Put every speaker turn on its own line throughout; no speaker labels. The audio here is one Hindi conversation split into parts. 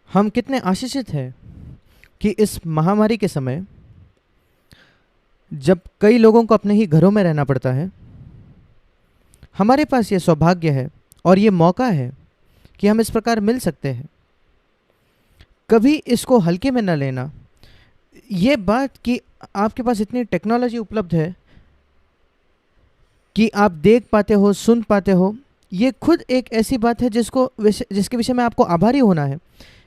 हम कितने आशीषित हैं कि इस महामारी के समय जब कई लोगों को अपने ही घरों में रहना पड़ता है, हमारे पास ये सौभाग्य है और ये मौका है कि हम इस प्रकार मिल सकते हैं। कभी इसको हल्के में न लेना। ये बात कि आपके पास इतनी टेक्नोलॉजी उपलब्ध है कि आप देख पाते हो, सुन पाते हो, ये खुद एक ऐसी बात है जिसके विषय में आपको आभारी होना है।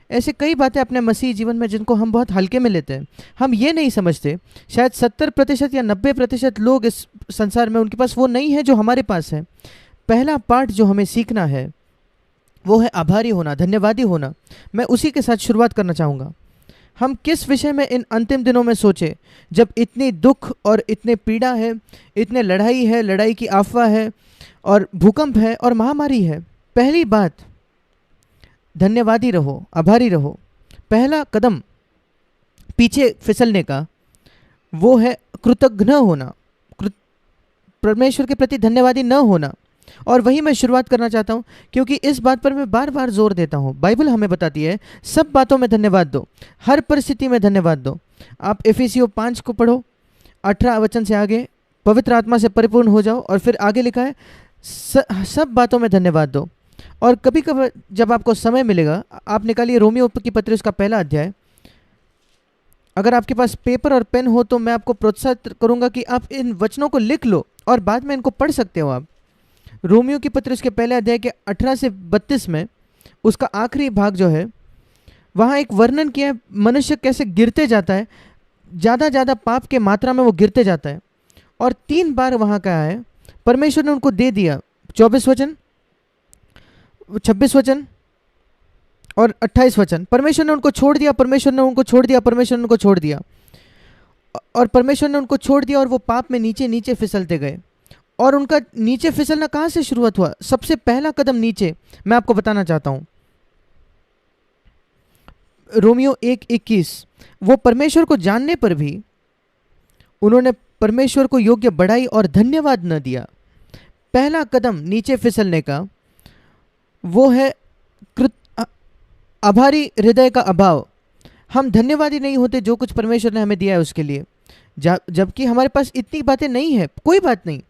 ऐसे कई बातें अपने मसीह जीवन में जिनको हम बहुत हल्के में लेते हैं। हम ये नहीं समझते, शायद 70% या 90% लोग इस संसार में उनके पास वो नहीं है जो हमारे पास है। पहला पाठ जो हमें सीखना है वो है आभारी होना, धन्यवादी होना। मैं उसी के साथ शुरुआत करना चाहूँगा। हम किस विषय में इन अंतिम दिनों में सोचे, जब इतनी दुख और इतने पीड़ा है, इतने लड़ाई है, लड़ाई की अफवाह है और भूकंप है और महामारी है। पहली बात, धन्यवादी रहो, आभारी रहो। पहला कदम पीछे फिसलने का वो है कृतज्ञ होना, परमेश्वर के प्रति धन्यवादी न होना। और वही मैं शुरुआत करना चाहता हूँ, क्योंकि इस बात पर मैं बार बार जोर देता हूँ। बाइबल हमें बताती है सब बातों में धन्यवाद दो, हर परिस्थिति में धन्यवाद दो। आप एफिसियों 5 को पढ़ो, 18 वचन से आगे, पवित्र आत्मा से परिपूर्ण हो जाओ। और फिर आगे लिखा है सब बातों में धन्यवाद दो। और कभी कभी जब आपको समय मिलेगा, आप निकालिए रोमियो की पत्री उसका 1 अध्याय। अगर आपके पास पेपर और पेन हो तो मैं आपको प्रोत्साहित करूंगा कि आप इन वचनों को लिख लो और बाद में इनको पढ़ सकते हो। आप रोमियो की पत्री उसके 1 अध्याय के 18 से 32 में उसका आखिरी भाग जो है, वहाँ एक वर्णन किया है मनुष्य कैसे गिरते जाता है, ज़्यादा पाप के मात्रा में वो गिरते जाता है। और 3 बार वहाँ कहा है परमेश्वर ने उनको दे दिया, 24 वचन, 26 वचन और 28 वचन। परमेश्वर ने उनको छोड़ दिया, परमेश्वर ने उनको छोड़ दिया, परमेश्वर ने उनको छोड़ दिया, और परमेश्वर ने उनको छोड़ दिया और वो पाप में नीचे नीचे फिसलते गए। और उनका नीचे फिसलना कहाँ से शुरुआत हुआ? सबसे पहला कदम नीचे मैं आपको बताना चाहता हूँ, रोमियो 1:21। वो परमेश्वर को जानने पर भी उन्होंने परमेश्वर को योग्य बढ़ाई और धन्यवाद न दिया। पहला कदम नीचे फिसलने का वो है आभारी हृदय का अभाव। हम धन्यवादी नहीं होते जो कुछ परमेश्वर ने हमें दिया है उसके लिए, जबकि हमारे पास इतनी बातें नहीं है। कोई बात नहीं,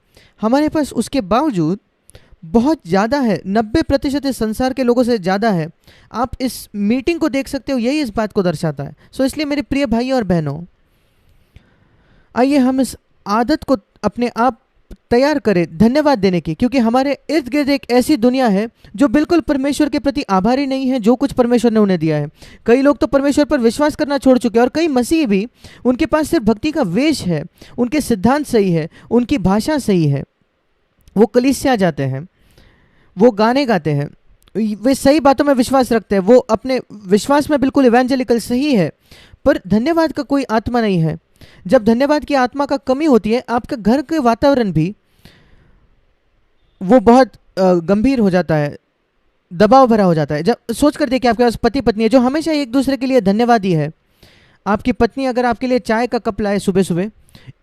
हमारे पास उसके बावजूद बहुत ज़्यादा है, 90% इस संसार के लोगों से ज़्यादा है। आप इस मीटिंग को देख सकते हो, यही इस बात को दर्शाता है। सो इसलिए मेरे प्रिय भाई और बहनों, आइए हम इस आदत को अपने आप तैयार करें धन्यवाद देने की, क्योंकि हमारे इर्द गिर्द एक ऐसी दुनिया है जो बिल्कुल परमेश्वर के प्रति आभारी नहीं है जो कुछ परमेश्वर ने उन्हें दिया है। कई लोग तो परमेश्वर पर विश्वास करना छोड़ चुके हैं, और कई मसीह भी, उनके पास सिर्फ भक्ति का वेश है, उनके सिद्धांत सही है, उनकी भाषा सही है, वो कलीसिया जाते हैं, वो गाने गाते हैं, वे सही बातों में विश्वास रखते हैं, वो अपने विश्वास में बिल्कुल इवेंजेलिकल सही है, पर धन्यवाद का कोई आत्मा नहीं है। जब धन्यवाद की आत्मा का कमी होती है, आपका घर के वातावरण भी वो बहुत गंभीर हो जाता है, दबाव भरा हो जाता है। जब सोच कर देखिए, आपके पास पति पत्नी है जो हमेशा एक दूसरे के लिए धन्यवादी है। आपकी पत्नी अगर आपके लिए चाय का कप लाए सुबह सुबह,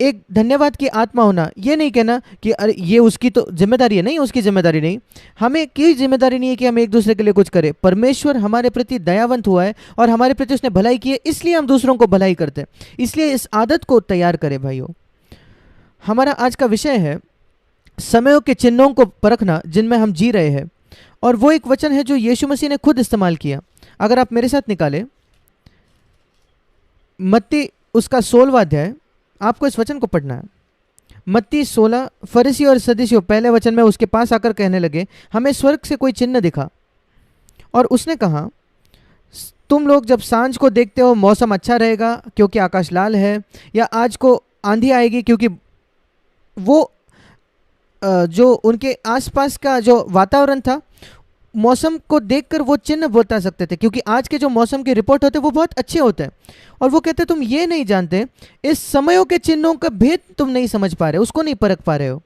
एक धन्यवाद की आत्मा होना, ये नहीं कहना कि अरे ये उसकी तो जिम्मेदारी है, नहीं, उसकी जिम्मेदारी नहीं। हमें कोई जिम्मेदारी नहीं है कि हम एक दूसरे के लिए कुछ करें। परमेश्वर हमारे प्रति दयावंत हुआ है और हमारे प्रति उसने भलाई की है, इसलिए हम दूसरों को भलाई करते हैं। इसलिए इस आदत को तैयार करें भाइयों। हमारा आज का विषय है समयों के चिन्हों को परखना जिनमें हम जी रहे हैं, और वो एक वचन है जो यीशु मसीह ने खुद इस्तेमाल किया। अगर आप मेरे साथ निकालें मत्ती उसका 16वां अध्याय, आपको इस वचन को पढ़ना है। मत्ती 16। फरीसी और सदूसियों पहले वचन में उसके पास आकर कहने लगे, हमें स्वर्ग से कोई चिन्ह दिखा। और उसने कहा, तुम लोग जब सांझ को देखते हो मौसम अच्छा रहेगा क्योंकि आकाश लाल है, या आज को आंधी आएगी, क्योंकि वो जो उनके आसपास का जो वातावरण था, मौसम को देखकर वो चिन्ह बता सकते थे, क्योंकि आज के जो मौसम के रिपोर्ट होते हैं वो बहुत अच्छे होते हैं। और वो कहते तुम ये नहीं जानते, इस समयों के चिन्हों का भेद तुम नहीं समझ पा रहे हो, उसको नहीं परख पा रहे हो।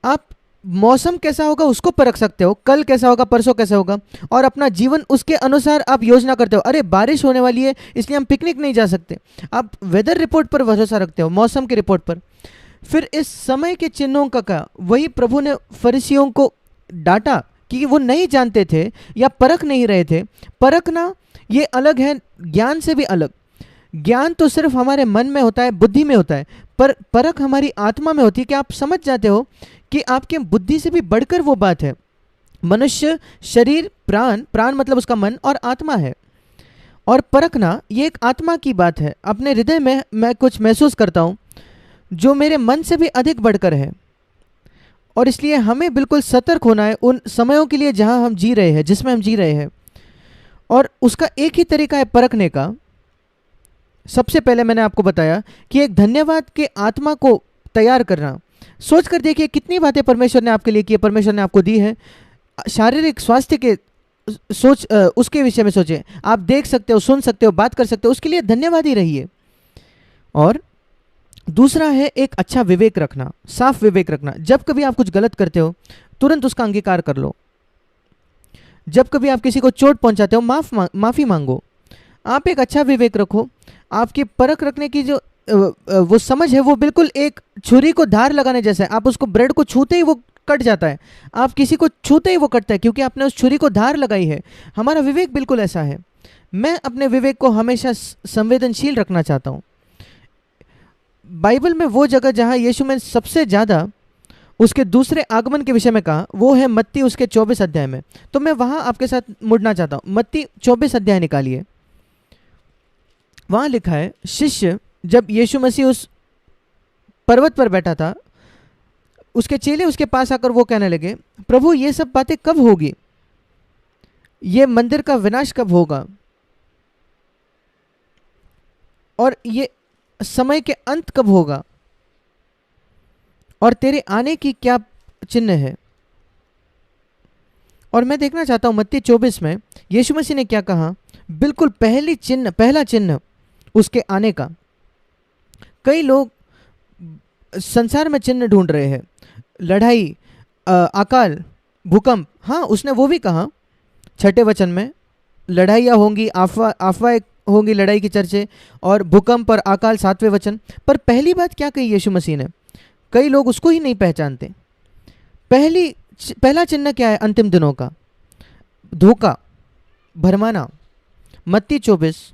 आप मौसम कैसा होगा उसको परख सकते हो, कल कैसा होगा, परसों कैसा होगा, और अपना जीवन उसके अनुसार आप योजना करते हो। अरे बारिश होने वाली है इसलिए हम पिकनिक नहीं जा सकते, आप वेदर रिपोर्ट पर भरोसा रखते हो, मौसम की रिपोर्ट पर। फिर इस समय के चिन्हों का वही प्रभु ने फरीसियों को डांटा कि वो नहीं जानते थे या परख नहीं रहे थे। परखना ये अलग है ज्ञान से भी अलग। ज्ञान तो सिर्फ हमारे मन में होता है, बुद्धि में होता है, पर परख हमारी आत्मा में होती है कि आप समझ जाते हो कि आपके बुद्धि से भी बढ़कर वो बात है। मनुष्य शरीर, प्राण, प्राण मतलब उसका मन और आत्मा है, और परखना ये एक आत्मा की बात है। अपने हृदय में मैं कुछ महसूस करता हूँ जो मेरे मन से भी अधिक बढ़कर है, और इसलिए हमें बिल्कुल सतर्क होना है उन समयों के लिए जहाँ हम जी रहे हैं, जिसमें हम जी रहे हैं। और उसका एक ही तरीका है परखने का। सबसे पहले मैंने आपको बताया कि एक धन्यवाद के आत्मा को तैयार करना। सोच कर देखिए कितनी बातें परमेश्वर ने आपके लिए की है, परमेश्वर ने आपको दी है। शारीरिक स्वास्थ्य के उसके विषय में सोचें। आप देख सकते हो, सुन सकते हो, बात कर सकते हो, उसके लिए धन्यवादी रहिए। और दूसरा है एक अच्छा विवेक रखना, साफ विवेक रखना। जब कभी आप कुछ गलत करते हो तुरंत उसका अंगीकार कर लो। जब कभी आप किसी को चोट पहुंचाते हो माफ़ी मांगो। आप एक अच्छा विवेक रखो। आपकी परख रखने की जो वो समझ है वो बिल्कुल एक छुरी को धार लगाने जैसा है। आप उसको ब्रेड को छूते ही वो कट जाता है, आप किसी को छूते ही वो कटता है, क्योंकि आपने उस छुरी को धार लगाई है। हमारा विवेक बिल्कुल ऐसा है। मैं अपने विवेक को हमेशा संवेदनशील रखना चाहता हूँ। बाइबल में वो जगह जहाँ यीशु में सबसे ज़्यादा उसके दूसरे आगमन के विषय में कहा वो है मत्ती उसके 24 अध्याय में। तो मैं वहाँ आपके साथ मुड़ना चाहता हूँ। मत्ती 24 अध्याय निकालिए। वहाँ लिखा है, शिष्य जब यीशु मसीह उस पर्वत पर बैठा था, उसके चेले उसके पास आकर वो कहने लगे, प्रभु ये सब बातें कब होगी? ये मंदिर का विनाश कब होगा? और ये समय के अंत कब होगा? और तेरे आने की क्या चिन्ह है? और मैं देखना चाहता हूं मत्ती 24 में यीशु मसीह ने क्या कहा। बिल्कुल पहला चिन्ह उसके आने का। कई लोग संसार में चिन्ह ढूंढ रहे हैं, लड़ाई, अकाल, भूकंप। हाँ, उसने वो भी कहा 6ठे वचन में, लड़ाइयाँ होंगी, अफवाह होंगी, लड़ाई की चर्चे, और भूकंप और अकाल 7वें वचन। पर पहली बात क्या कही यीशु मसीह ने? कई लोग उसको ही नहीं पहचानते। पहला चिन्ह क्या है अंतिम दिनों का? धोखा, भरमाना। मत्ती 24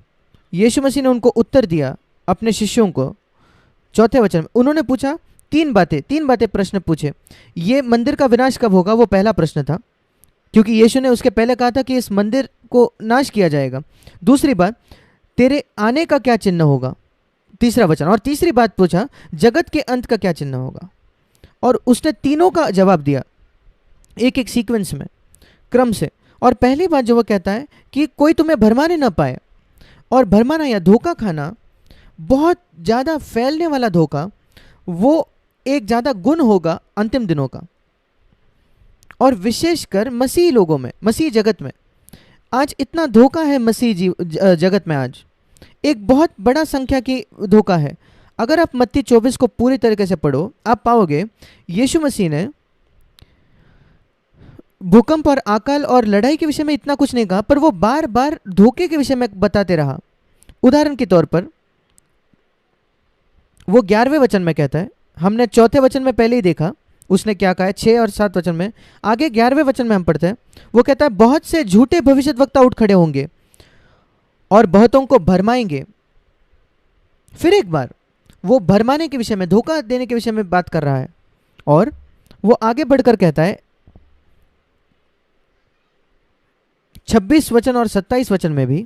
यीशु मसीह ने उनको उत्तर दिया अपने शिष्यों को 4 वचन में। उन्होंने पूछा तीन बातें प्रश्न पूछे। ये मंदिर का विनाश कब होगा, वो पहला प्रश्न था, क्योंकि यीशु ने उसके पहले कहा था कि इस मंदिर को नाश किया जाएगा। दूसरी बात, तेरे आने का क्या चिन्ह होगा, तीसरा वचन। और तीसरी बात पूछा, जगत के अंत का क्या चिन्ह होगा। और उसने तीनों का जवाब दिया एक एक सीक्वेंस में, क्रम से। और पहली बात जो वो कहता है कि कोई तुम्हें भरमाने ना पाए। और भरमाना या धोखा खाना, बहुत ज़्यादा फैलने वाला धोखा, वो एक ज़्यादा गुण होगा अंतिम दिनों का। और विशेषकर मसीही लोगों में, मसीही जगत में आज इतना धोखा है। मसीही जगत में आज एक बहुत बड़ा संख्या की धोखा है। अगर आप मत्ती 24 को पूरी तरीके से पढ़ो, आप पाओगे यीशु मसीह ने भूकंप और अकाल और लड़ाई के विषय में इतना कुछ नहीं कहा, पर वो बार बार धोखे के विषय में बताते रहा। उदाहरण के तौर पर वो 11वें वचन में कहता है, हमने 4 वचन में पहले ही देखा उसने क्या कहा है, 6 और 7 वचन में। आगे 11वें वचन में हम पढ़ते हैं, वो कहता है बहुत से झूठे भविष्यद्वक्ता उठ खड़े होंगे और बहुतों को भरमाएंगे। फिर एक बार वो भरमाने के विषय में, धोखा देने के विषय में बात कर रहा है। और वो आगे बढ़कर कहता है 26 वचन और 27 वचन में भी,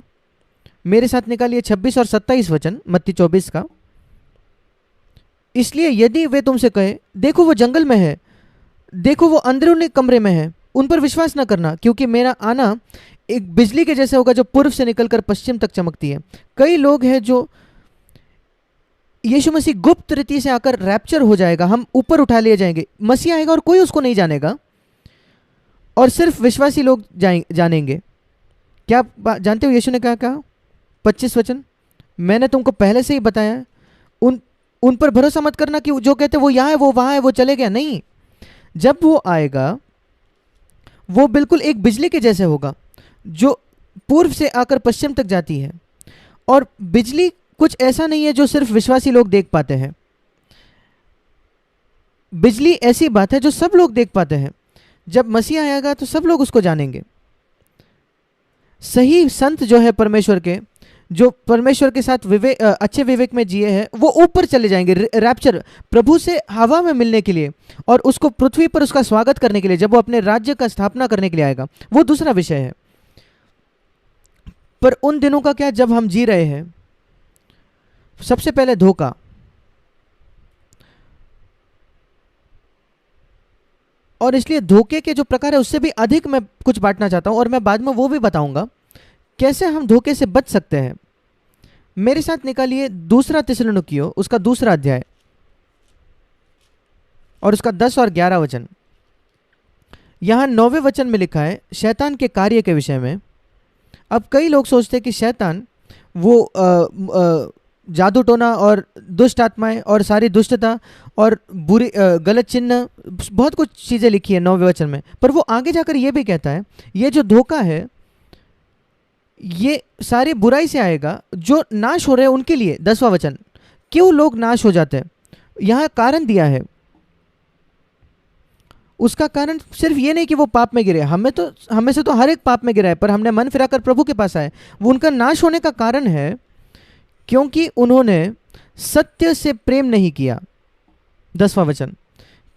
मेरे साथ निकालिए 26 और 27 वचन मत्ती 24 का। इसलिए यदि वे तुमसे कहे देखो वो जंगल में है, देखो वो अंदरूनी कमरे में है, उन पर विश्वास न करना, क्योंकि मेरा आना एक बिजली के जैसे होगा जो पूर्व से निकलकर पश्चिम तक चमकती है। कई लोग हैं जो यीशु मसीह गुप्त रीति से आकर रैप्चर हो जाएगा, हम ऊपर उठा लिए जाएंगे, मसीह आएगा और कोई उसको नहीं जानेगा, और सिर्फ विश्वासी लोग जानेंगे। क्या आप जानते हो यीशु ने क्या कहा? 25 वचन, मैंने तुमको पहले से ही बताया, उन पर भरोसा मत करना कि जो कहते वो यहाँ है, वो वहाँ है, वो चले गया। नहीं, जब वो आएगा वो बिल्कुल एक बिजली के जैसे होगा जो पूर्व से आकर पश्चिम तक जाती है। और बिजली कुछ ऐसा नहीं है जो सिर्फ विश्वासी लोग देख पाते हैं। बिजली ऐसी बात है जो सब लोग देख पाते हैं। जब मसीह आएगा तो सब लोग उसको जानेंगे। सही संत जो है परमेश्वर के, जो परमेश्वर के साथ अच्छे विवेक में जिए हैं, वो ऊपर चले जाएंगे रैप्चर, प्रभु से हवा में मिलने के लिए और उसको पृथ्वी पर उसका स्वागत करने के लिए, जब वो अपने राज्य का स्थापना करने के लिए आएगा। वो दूसरा विषय है। पर उन दिनों का क्या, जब हम जी रहे हैं? सबसे पहले धोखा। और इसलिए धोखे के जो प्रकार है उससे भी अधिक मैं कुछ बांटना चाहता हूं, और मैं बाद में वो भी बताऊंगा कैसे हम धोखे से बच सकते हैं। मेरे साथ निकालिए दूसरा थिस्सलुनीकियों उसका दूसरा अध्याय और उसका 10 और 11 वचन। यहां 9वें वचन में लिखा है शैतान के कार्य के विषय में। अब कई लोग सोचते हैं कि शैतान वो जादू टोना और दुष्ट आत्माएं और सारी दुष्टता और बुरी गलत चिन्ह, बहुत कुछ चीज़ें लिखी है 9वें वचन में। पर वो आगे जाकर ये भी कहता है ये जो धोखा है ये सारी बुराई से आएगा, जो नाश हो रहे हैं उनके लिए। 10वां वचन, क्यों लोग नाश हो जाते हैं, यहाँ कारण दिया है। उसका कारण सिर्फ ये नहीं कि वो पाप में गिरे, हमें से तो हर एक पाप में गिरा है, पर हमने मन फिराकर प्रभु के पास आए। वो उनका नाश होने का कारण है क्योंकि उन्होंने सत्य से प्रेम नहीं किया। 10वां वचन,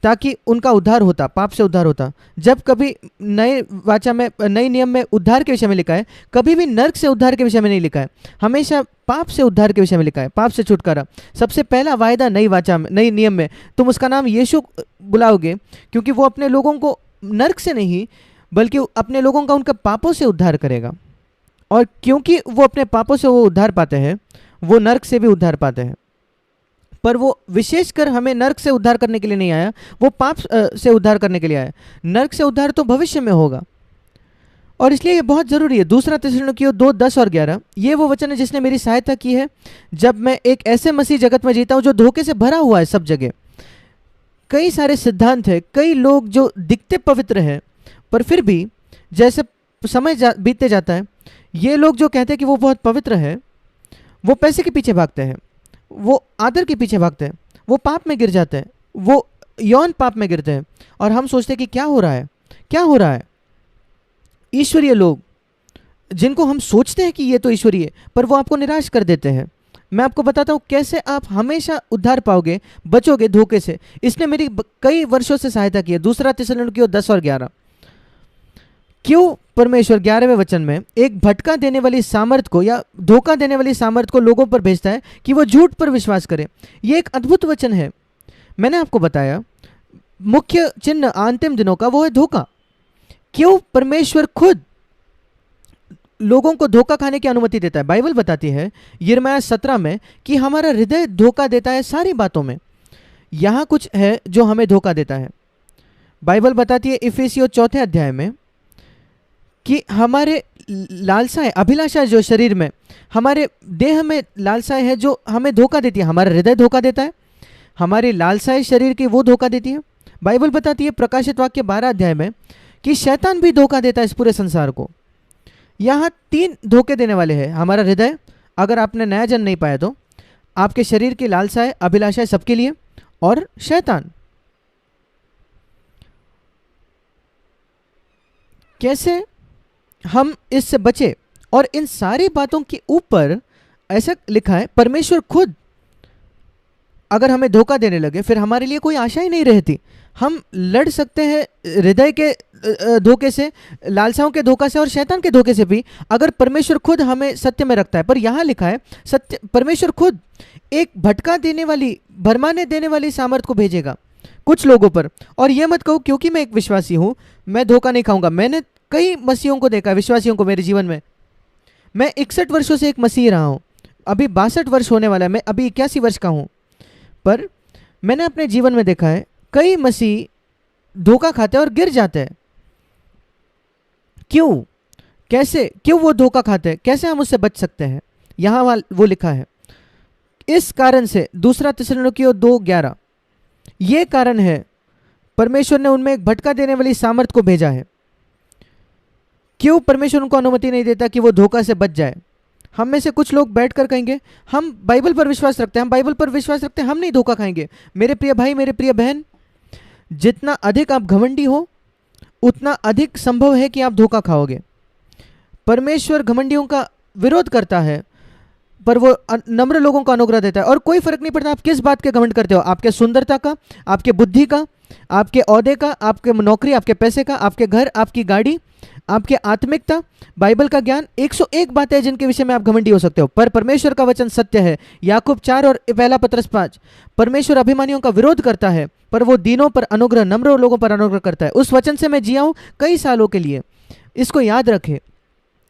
ताकि उनका उद्धार होता, पाप से उद्धार होता। जब कभी नए नियम में उद्धार के विषय में लिखा है, कभी भी नरक से उद्धार के विषय में नहीं लिखा है, हमेशा पाप से उद्धार के विषय में लिखा है, पाप से छुटकारा। सबसे पहला वायदा नई नियम में, तुम उसका नाम यीशु बुलाओगे, क्योंकि वो अपने लोगों को नरक से नहीं बल्कि अपने लोगों का उनका पापों से उद्धार करेगा। और क्योंकि वो अपने पापों से वो उद्धार पाते हैं, वो नरक से भी उद्धार पाते हैं। पर वो विशेषकर हमें नरक से उद्धार करने के लिए नहीं आया, वो पाप से उद्धार करने के लिए आया। नरक से उद्धार तो भविष्य में होगा, और इसलिए ये बहुत ज़रूरी है। दूसरा थिस्सलुनीकियों 2, 10 और 11 ये वो वचन है जिसने मेरी सहायता की है जब मैं एक ऐसे मसीह जगत में जीता हूँ जो धोखे से भरा हुआ है। सब जगह कई सारे सिद्धांत है, कई लोग जो दिखते पवित्र हैं पर फिर भी जैसे समय बीतते जाता है, ये लोग जो कहते हैं कि वो बहुत पवित्र है, वो पैसे के पीछे भागते हैं, वो आदर के पीछे भागते हैं, वो पाप में गिर जाते हैं, वो यौन पाप में गिरते हैं। और हम सोचते हैं कि क्या हो रहा है, क्या हो रहा है। ईश्वरीय लोग जिनको हम सोचते हैं कि ये तो ईश्वरीय, पर वो आपको निराश कर देते हैं। मैं आपको बताता हूँ कैसे आप हमेशा उद्धार पाओगे, बचोगे धोखे से। इसने मेरी कई वर्षों से सहायता की है। दूसरा थिस्सलुनीकियों 10 और 11। क्यों परमेश्वर 11वें वचन में एक भटका देने वाली सामर्थ को या धोखा देने वाली सामर्थ को लोगों पर भेजता है कि वो झूठ पर विश्वास करें। ये एक अद्भुत वचन है। मैंने आपको बताया मुख्य चिन्ह अंतिम दिनों का वो है धोखा। क्यों परमेश्वर खुद लोगों को धोखा खाने की अनुमति देता है? बाइबल बताती है यिर्मयाह 17 में कि हमारा हृदय धोखा देता है सारी बातों में। यहाँ कुछ है जो हमें धोखा देता है। बाइबल बताती है इफिसियों 4 अध्याय में कि हमारे लालसाएं, अभिलाषा जो शरीर में, हमारे देह में लालसाएं है जो हमें धोखा देती है। हमारा हृदय धोखा देता है, हमारी लालसाएं शरीर की वो धोखा देती है। बाइबल बताती है प्रकाशित वाक्य 12 अध्याय में कि शैतान भी धोखा देता है इस पूरे संसार को। यहाँ 3 धोखे देने वाले हैं। हमारा हृदय, अगर आपने नया जन्म नहीं पाया तो, आपके शरीर की लालसाएं, अभिलाषाएं सबके लिए, और शैतान। कैसे हम इससे बचे? और इन सारी बातों के ऊपर ऐसा लिखा है परमेश्वर खुद अगर हमें धोखा देने लगे फिर हमारे लिए कोई आशा ही नहीं रहती। हम लड़ सकते हैं हृदय के धोखे से, लालसाओं के धोखा से और शैतान के धोखे से भी, अगर परमेश्वर खुद हमें सत्य में रखता है। पर यहाँ लिखा है सत्य, परमेश्वर खुद एक भटका देने वाली, भरमाने देने वाली सामर्थ को भेजेगा कुछ लोगों पर। और यह मत कहो क्योंकि मैं एक विश्वासी हूं मैं धोखा नहीं खाऊंगा। मैंने कई मसीहों को देखा, विश्वासियों को मेरे जीवन में। मैं 61 वर्षों से एक मसीह रहा हूं, अभी 62 वर्ष होने वाला है, मैं अभी 81 वर्ष का हूं। पर मैंने अपने जीवन में देखा है कई मसीह धोखा खाते हैं और गिर जाते हैं। क्यों, कैसे, क्यों वो धोखा खाते हैं, कैसे हम उससे बच सकते हैं? यहां वो लिखा है इस कारण से, दूसरा थिस्सलुनीकियों 2:11, ये कारण है परमेश्वर ने उनमें एक भटका देने वाली सामर्थ को भेजा है। क्यों परमेश्वर उनको अनुमति नहीं देता कि वो धोखा से बच जाए? हम में से कुछ लोग बैठकर कहेंगे हम बाइबल पर विश्वास रखते हैं, हम बाइबल पर विश्वास रखते हैं, हम नहीं धोखा खाएंगे। मेरे प्रिय भाई, मेरे प्रिय बहन, जितना अधिक आप घमंडी हो उतना अधिक संभव है कि आप धोखा खाओगे। परमेश्वर घमंडियों का विरोध करता है, पर वो नम्र लोगों को अनुग्रह देता है। और कोई फर्क नहीं पड़ता आप किस बात के घमंड करते हो, आपके सुंदरता का, आपके बुद्धि का, आपके ओहदे का, आपके नौकरी, आपके पैसे का, आपके घर, आपकी गाड़ी, आपके आत्मिकता, बाइबल का ज्ञान, 101 बातें हैं जिनके विषय में आप घमंडी हो सकते हो। पर परमेश्वर का वचन सत्य है। याकूब 4 और 1 पत्रस 5, परमेश्वर अभिमानियों का विरोध करता है, पर वो दीनों पर अनुग्रह, नम्र लोगों पर अनुग्रह करता है। उस वचन से मैं जिया हूं कई सालों के लिए, इसको याद रखे।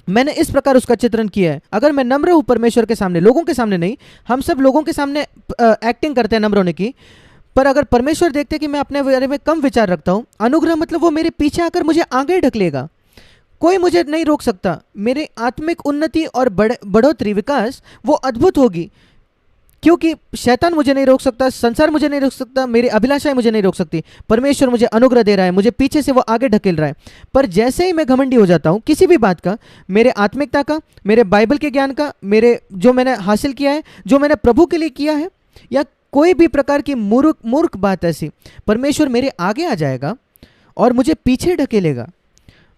मैंने इस प्रकार उसका चित्रण किया है। अगर मैं नम्र हूं परमेश्वर के सामने, लोगों के सामने नहीं, हम सब लोगों के सामने एक्टिंग करते हैं नम्र होने की, पर अगर परमेश्वर देखते कि मैं अपने बारे में कम विचार रखता हूं, अनुग्रह मतलब वो मेरे पीछे आकर मुझे आगे ढकेलेगा, कोई मुझे नहीं रोक सकता। मेरी आत्मिक उन्नति और बढ़ोतरी, विकास वो अद्भुत होगी, क्योंकि शैतान मुझे नहीं रोक सकता, संसार मुझे नहीं रोक सकता, मेरी अभिलाषाएं मुझे नहीं रोक सकती। परमेश्वर मुझे अनुग्रह दे रहा है, मुझे पीछे से वो आगे ढकेल रहा है। पर जैसे ही मैं घमंडी हो जाता हूं किसी भी बात का, मेरे आत्मिकता का, मेरे बाइबल के ज्ञान का, मेरे जो मैंने हासिल किया है, जो मैंने प्रभु के लिए किया है, या कोई भी प्रकार की मूर्ख बात ऐसी, परमेश्वर मेरे आगे आ जाएगा और मुझे पीछे ढकेलेगा।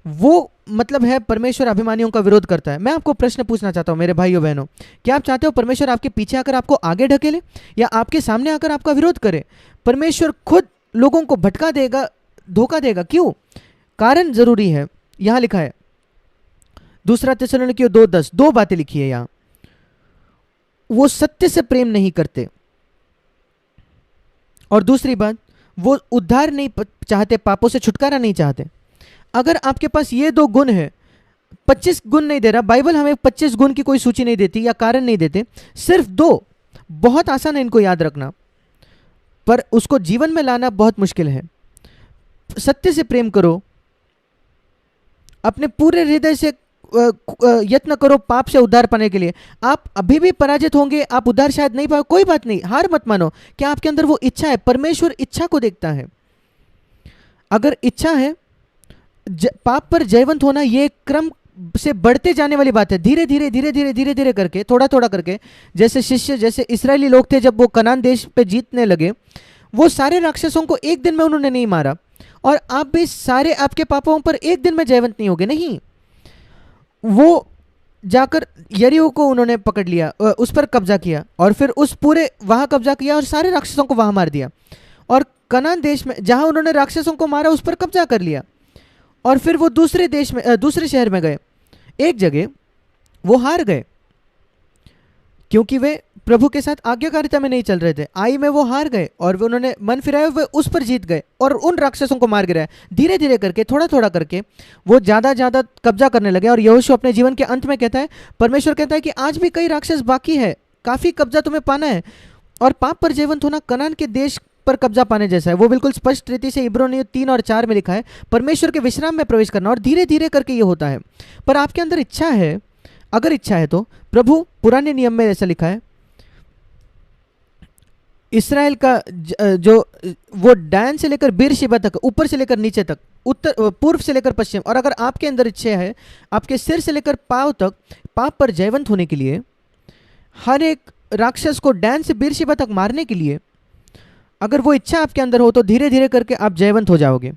वो मतलब है परमेश्वर अभिमानियों का विरोध करता है। मैं आपको प्रश्न पूछना चाहता हूं मेरे भाइयों बहनों, क्या आप चाहते हो परमेश्वर आपके पीछे आकर आपको आगे ढकेले या आपके सामने आकर आपका विरोध करे? परमेश्वर खुद लोगों को भटका देगा, धोखा देगा। क्यों? कारण जरूरी है। यहां लिखा है 2 थिस्सलुनीकियों 2:10, 2 बातें लिखी है यहां। वो सत्य से प्रेम नहीं करते, और दूसरी बात, वो उद्धार नहीं चाहते, पापों से छुटकारा नहीं चाहते। अगर आपके पास ये 2 गुण है, 25 गुण नहीं दे रहा बाइबल, हमें 25 गुण की कोई सूची नहीं देती या कारण नहीं देते, सिर्फ 2 बहुत आसान है इनको याद रखना, पर उसको जीवन में लाना बहुत मुश्किल है। सत्य से प्रेम करो, अपने पूरे हृदय से यत्न करो पाप से उद्धार पाने के लिए। आप अभी भी पराजित होंगे, आप उद्धार शायद नहीं पाओ, कोई बात नहीं, हार मत मानो। क्या आपके अंदर वो इच्छा है? परमेश्वर इच्छा को देखता है। अगर इच्छा है, पाप पर जयवंत होना ये क्रम से बढ़ते जाने वाली बात है, धीरे धीरे धीरे धीरे धीरे धीरे करके, थोड़ा थोड़ा करके। जैसे शिष्य, जैसे इस्राएली लोग थे, जब वो कनान देश पे जीतने लगे, वो सारे राक्षसों को एक दिन में उन्होंने नहीं मारा, और आप भी सारे आपके पापों पर एक दिन में जयवंत नहीं होगे, नहीं। वो जाकर यरीहो को उन्होंने पकड़ लिया, उस पर कब्जा किया, और फिर उस पूरे वहां कब्जा किया और सारे राक्षसों को वहां मार दिया, और कनान देश में जहां उन्होंने राक्षसों को मारा उस पर कब्जा कर लिया, और फिर वो दूसरे देश में, दूसरे शहर में गए। एक जगह वो हार गए, क्योंकि वे प्रभु के साथ आज्ञाकारिता में नहीं चल रहे थे। आई में वो हार गए, और वे उन्होंने मन फिराया, वे उस पर जीत गए और उन राक्षसों को मार गिराया। धीरे धीरे करके, थोड़ा थोड़ा करके वो ज़्यादा ज़्यादा कब्जा करने लगे। और यहोशू अपने जीवन के अंत में कहता है, परमेश्वर कहता है कि आज भी कई राक्षस बाकी है, काफ़ी कब्जा तुम्हें पाना है। और पाप पर जयवंत होना कनान के देश पर कब्जा पाने जैसा है। वो बिल्कुल स्पष्ट रीति से इब्रानियों 3 और 4 में लिखा है, परमेश्वर के विश्राम में प्रवेश करना, और धीरे धीरे करके ये होता है। पर आपके अंदर इच्छा है, अगर इच्छा है तो प्रभु पुराने नियम में ऐसा लिखा है, इसराइल का जो वो डैन से लेकर बीरशेबा तक, ऊपर से लेकर नीचे तक, उत्तर पूर्व से लेकर पश्चिम, और अगर आपके अंदर इच्छा है आपके सिर से लेकर पांव तक पाप पर जयवंत होने के लिए, हर एक राक्षस को डैन से बीरशेबा तक मारने के लिए, अगर वो इच्छा आपके अंदर हो तो धीरे धीरे करके आप जयवंत हो जाओगे,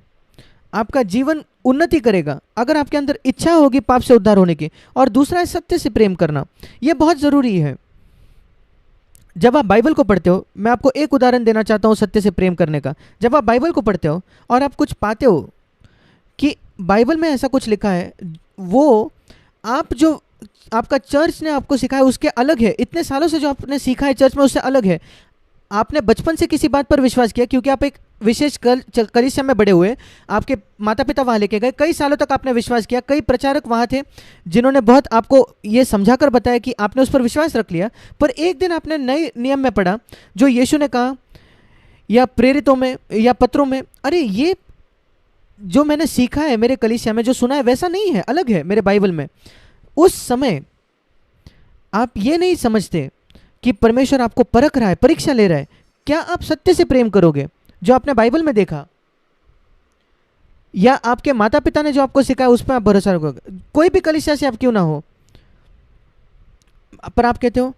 आपका जीवन उन्नति करेगा, अगर आपके अंदर इच्छा होगी पाप से उद्धार होने की। और दूसरा है सत्य से प्रेम करना, यह बहुत ज़रूरी है। जब आप बाइबल को पढ़ते हो, मैं आपको एक उदाहरण देना चाहता हूँ सत्य से प्रेम करने का। जब आप बाइबल को पढ़ते हो और आप कुछ पाते हो कि बाइबल में ऐसा कुछ लिखा है, वो आप जो आपका चर्च ने आपको सिखाया उसके अलग है, इतने सालों से जो आपने सीखा है चर्च में उससे अलग है। आपने बचपन से किसी बात पर विश्वास किया क्योंकि आप एक विशेष कलीसिया में बड़े हुए, आपके माता पिता वहाँ लेके गए, कई सालों तक आपने विश्वास किया, कई प्रचारक वहाँ थे जिन्होंने बहुत आपको ये समझाकर बताया कि आपने उस पर विश्वास रख लिया। पर एक दिन आपने नए नियम में पढ़ा जो यीशु ने कहा, या प्रेरितों में या पत्रों में, अरे ये जो मैंने सीखा है मेरे कलीसिया में, जो सुना है वैसा नहीं है, अलग है मेरे बाइबल में। उस समय आप ये नहीं समझते कि परमेश्वर आपको परख रहा है, परीक्षा ले रहा है, क्या आप सत्य से प्रेम करोगे जो आपने बाइबल में देखा, या आपके माता पिता ने जो आपको सिखाया उस पर आप भरोसा रखोगे। कोई भी कलीसिया से आप क्यों ना हो, पर आप कहते हो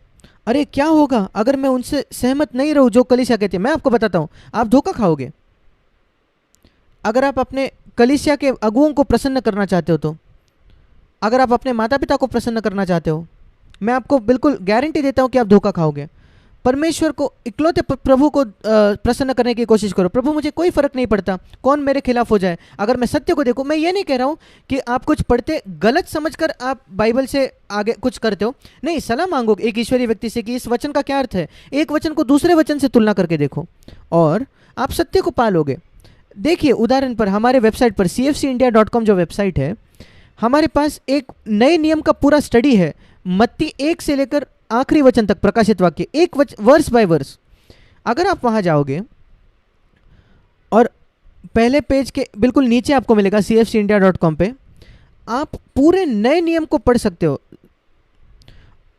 अरे क्या होगा अगर मैं उनसे सहमत नहीं रहूं जो कलीसिया कहती है। मैं आपको बताता हूं, आप धोखा खाओगे। अगर आप अपने कलीसिया के अगुओं को प्रसन्न करना चाहते हो तो अगर आप अपने माता पिता को प्रसन्न करना चाहते हो, मैं आपको बिल्कुल गारंटी देता हूँ कि आप धोखा खाओगे। परमेश्वर को, इकलौते प्रभु को प्रसन्न करने की कोशिश करो। प्रभु मुझे कोई फर्क नहीं पड़ता कौन मेरे खिलाफ हो जाए, अगर मैं सत्य को देखूं। मैं ये नहीं कह रहा हूं कि आप कुछ पढ़ते गलत समझकर आप बाइबल से आगे कुछ करते हो, नहीं। सलाह मांगो एक ईश्वरीय व्यक्ति से कि इस वचन का क्या अर्थ है, एक वचन को दूसरे वचन से तुलना करके देखो और आप सत्य को पालोगे। देखिए उदाहरण पर हमारे वेबसाइट पर cfcindia.com जो वेबसाइट है, हमारे पास एक नए नियम का पूरा स्टडी है, मत्ती 1 से लेकर आखिरी वचन तक, प्रकाशित वाक्य एक वर्स बाय वर्स। अगर आप वहां जाओगे और पहले पेज के बिल्कुल नीचे आपको मिलेगा cfcindia.com पे, आप पूरे नए नियम को पढ़ सकते हो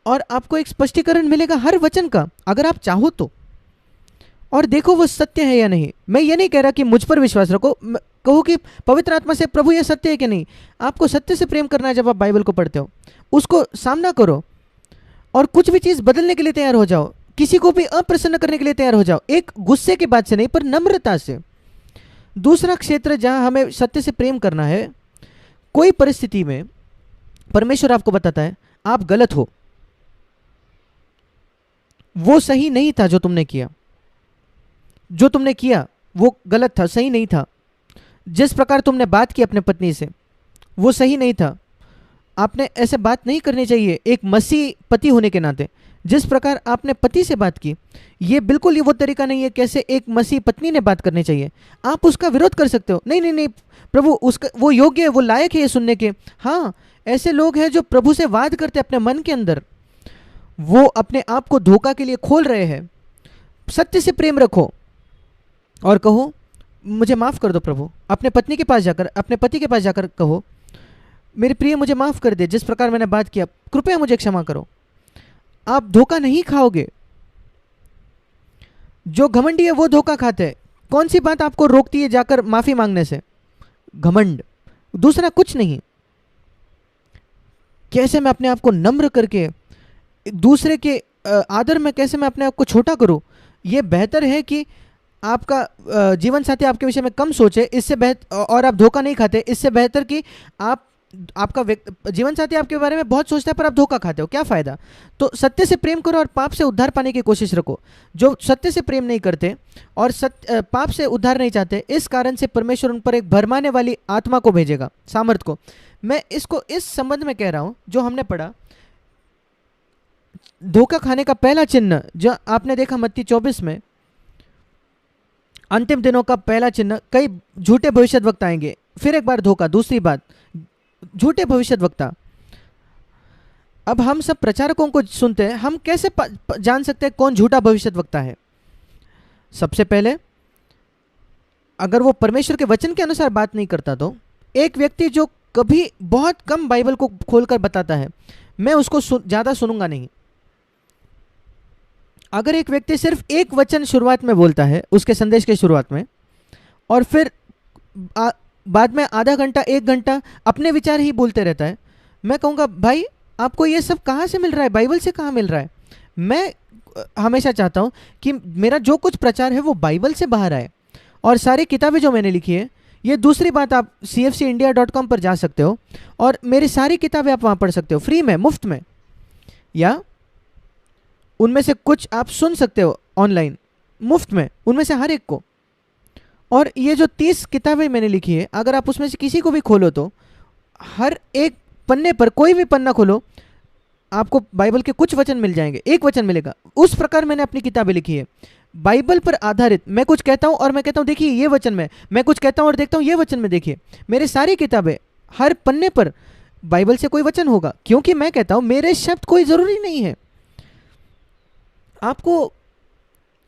और आपको एक स्पष्टीकरण मिलेगा हर वचन का, अगर आप चाहो तो। और देखो वो सत्य है या नहीं। मैं ये नहीं कह रहा कि मुझ पर विश्वास रखो, कहो कि पवित्र आत्मा से प्रभु ये सत्य है कि नहीं। आपको सत्य से प्रेम करना है। जब आप बाइबल को पढ़ते हो उसको सामना करो और कुछ भी चीज़ बदलने के लिए तैयार हो जाओ, किसी को भी अप्रसन्न करने के लिए तैयार हो जाओ, एक गुस्से की बात से नहीं पर नम्रता से। दूसरा क्षेत्र जहां हमें सत्य से प्रेम करना है, कोई परिस्थिति में परमेश्वर आपको बताता है आप गलत हो, वो सही नहीं था, जो तुमने किया वो गलत था, सही नहीं था। जिस प्रकार तुमने बात की अपने पत्नी से वो सही नहीं था, आपने ऐसे बात नहीं करनी चाहिए एक मसीह पति होने के नाते। जिस प्रकार आपने पति से बात की, ये बिल्कुल वो तरीका नहीं है कैसे एक मसीह पत्नी ने बात करनी चाहिए। आप उसका विरोध कर सकते हो, नहीं नहीं नहीं प्रभु उसका वो योग्य है, वो लायक है ये सुनने के। हाँ, ऐसे लोग हैं जो प्रभु से वाद करते अपने मन के अंदर, वो अपने आप को धोखा के लिए खोल रहे हैं। सत्य से प्रेम रखो और कहो मुझे माफ़ कर दो प्रभु। अपने पत्नी के पास जाकर, अपने पति के पास जाकर कहो मेरे प्रिय मुझे माफ़ कर दे, जिस प्रकार मैंने बात किया कृपया मुझे क्षमा करो। आप धोखा नहीं खाओगे। जो घमंडी है वो धोखा खाते हैं। कौन सी बात आपको रोकती है जाकर माफ़ी मांगने से? घमंड, दूसरा कुछ नहीं। कैसे मैं अपने आप को नम्र करके दूसरे के आदर में कैसे मैं अपने आप को छोटा करूं, ये बेहतर है कि आपका जीवन साथी आपके विषय में कम सोचे, इससे बेहतर, और आप धोखा नहीं खाते। इससे बेहतर कि आपका जीवन साथी आपके बारे में बहुत सोचता है पर आप धोखा खाते हो, क्या फ़ायदा। तो सत्य से प्रेम करो और पाप से उद्धार पाने की कोशिश रखो। जो सत्य से प्रेम नहीं करते और पाप से उद्धार नहीं चाहते, इस कारण से परमेश्वर उन पर एक भरमाने वाली आत्मा को भेजेगा, सामर्थ को। मैं इसको इस संबंध में कह रहा हूं जो हमने पढ़ा। धोखा खाने का पहला चिन्ह जो आपने देखा मत्ती 24 में, अंतिम दिनों का पहला चिन्ह, कई झूठे भविष्यद्वक्ता आएंगे। फिर एक बार धोखा, दूसरी बात झूठे भविष्यद्वक्ता। अब हम सब प्रचारकों को सुनते हैं, हम कैसे जान सकते हैं कौन झूठा भविष्यद्वक्ता है? सबसे पहले अगर वो परमेश्वर के वचन के अनुसार बात नहीं करता, तो एक व्यक्ति जो कभी बहुत कम बाइबल को खोलकर बताता है, मैं उसको ज़्यादा सुनूंगा नहीं। अगर एक व्यक्ति सिर्फ एक वचन शुरुआत में बोलता है, उसके संदेश के शुरुआत में, और फिर बाद में आधा घंटा एक घंटा अपने विचार ही बोलते रहता है, मैं कहूँगा भाई आपको ये सब कहाँ से मिल रहा है, बाइबल से कहाँ मिल रहा है? मैं हमेशा चाहता हूँ कि मेरा जो कुछ प्रचार है वो बाइबल से बाहर आए। और सारी किताबें जो मैंने लिखी है, ये दूसरी बात, आप cfcindia.com पर जा सकते हो और मेरी सारी किताबें आप वहाँ पढ़ सकते हो, फ्री में, मुफ्त में, या उनमें से कुछ आप सुन सकते हो ऑनलाइन मुफ्त में, उनमें से हर एक को। और ये जो 30 किताबें मैंने लिखी है, अगर आप उसमें से किसी को भी खोलो तो हर एक पन्ने पर, कोई भी पन्ना खोलो, आपको बाइबल के कुछ वचन मिल जाएंगे, एक वचन मिलेगा। उस प्रकार मैंने अपनी किताबें लिखी है, बाइबल पर आधारित। मैं कुछ कहता हूँ और मैं कहता हूँ देखिए ये वचन में, मैं कुछ कहता हूँ और देखता हूँ ये वचन में देखिए। मेरी सारी किताबें, हर पन्ने पर बाइबल से कोई वचन होगा, क्योंकि मैं कहता हूँ मेरे शब्द कोई ज़रूरी नहीं है। आपको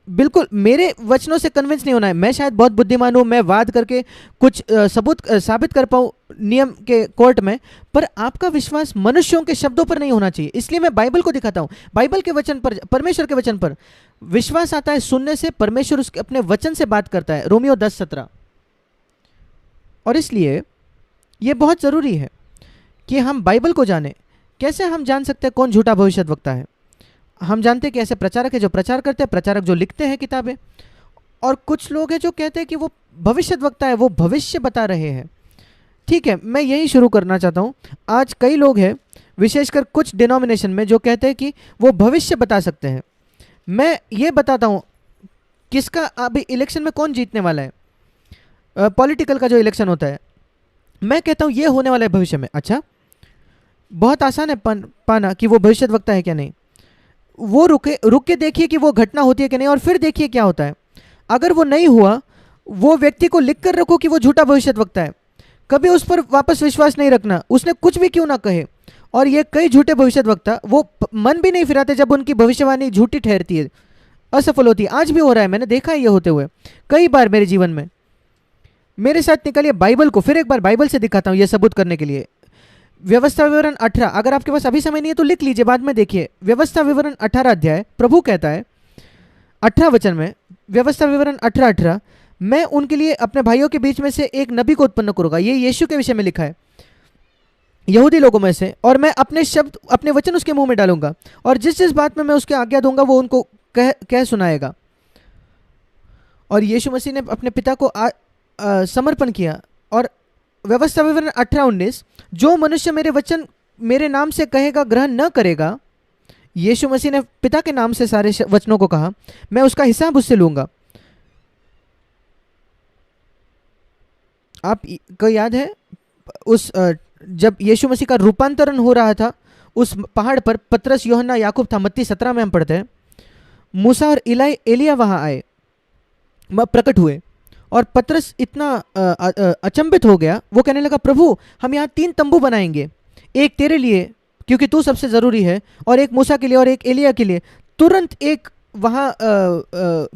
बिल्कुल मेरे वचनों से कन्विंस नहीं होना है। मैं शायद बहुत बुद्धिमान हूँ, मैं वाद करके कुछ सबूत साबित कर पाऊँ नियम के कोर्ट में, पर आपका विश्वास मनुष्यों के शब्दों पर नहीं होना चाहिए। इसलिए मैं बाइबल को दिखाता हूँ, बाइबल के वचन पर, परमेश्वर के वचन पर विश्वास आता है सुनने से। परमेश्वर उसके अपने वचन से बात करता है, रोमियो 10:17। और इसलिए ये बहुत ज़रूरी है कि हम बाइबल को जानें। कैसे हम जान सकते हैं कौन झूठा भविष्यद्वक्ता है? हम जानते हैं कि ऐसे प्रचारक है जो प्रचार करते हैं, प्रचारक जो लिखते हैं किताबें, और कुछ लोग हैं जो कहते हैं कि वो भविष्यद्वक्ता है, वो भविष्य बता रहे हैं। ठीक है, मैं यही शुरू करना चाहता हूँ। आज कई लोग हैं, विशेषकर कुछ डिनोमिनेशन में, जो कहते हैं कि वो भविष्य बता सकते हैं। मैं ये बताता हूँ किसका अभी इलेक्शन में कौन जीतने वाला है। पॉलिटिकल का जो इलेक्शन होता है, मैं कहता हूँ ये होने वाला है भविष्य में। अच्छा, बहुत आसान है पाना कि वो भविष्य वक्ता है क्या नहीं। वो रुक के देखिए कि वो घटना होती है कि नहीं, और फिर देखिए क्या होता है। अगर वो नहीं हुआ, वो व्यक्ति को लिख कर रखो कि वो झूठा भविष्य वक्ता है। कभी उस पर वापस विश्वास नहीं रखना, उसने कुछ भी क्यों ना कहे। और ये कई झूठे भविष्य वक्ता वो मन भी नहीं फिराते जब उनकी भविष्यवाणी झूठी ठहरती है, असफल होती है। आज भी हो रहा है, मैंने देखा है ये होते हुए कई बार मेरे जीवन में। मेरे साथ निकालिए बाइबल को, फिर एक बार बाइबल से दिखाता हूँ ये सबूत करने के लिए। व्यवस्था विवरण 18, अगर आपके पास अभी समय नहीं है तो लिख लीजिए, बाद में देखिए। व्यवस्था विवरण 18 अध्याय, प्रभु कहता है 18 वचन में, व्यवस्था विवरण 18:18, मैं उनके लिए अपने भाइयों के बीच में से एक नबी को उत्पन्न करूंगा। ये यीशु के विषय में लिखा है, यहूदी लोगों में से, और मैं अपने शब्द, अपने वचन उसके मुंह में डालूंगा, और जिस जिस बात में मैं उसके आज्ञा दूंगा वो उनको कह सुनाएगा। और यीशु मसीह ने अपने पिता को समर्पण किया। और व्यवस्था विवरण 18:19, जो मनुष्य मेरे वचन मेरे नाम से कहेगा, ग्रहण न करेगा, यीशु मसीह ने पिता के नाम से सारे वचनों को कहा, मैं उसका हिसाब उससे लूंगा। आपको याद है उस जब यीशु मसीह का रूपांतरण हो रहा था उस पहाड़ पर, पतरस, यूहन्ना, याकूब था, मत्ती 17 में हम पढ़ते हैं। मूसा और एलिया वहां आए, प्रकट हुए, और पतरस इतना अचंभित हो गया, वो कहने लगा, प्रभु हम यहाँ 3 तंबू बनाएंगे, एक तेरे लिए क्योंकि तू सबसे ज़रूरी है, और एक मूसा के लिए, और एक एलिया के लिए। तुरंत एक वहाँ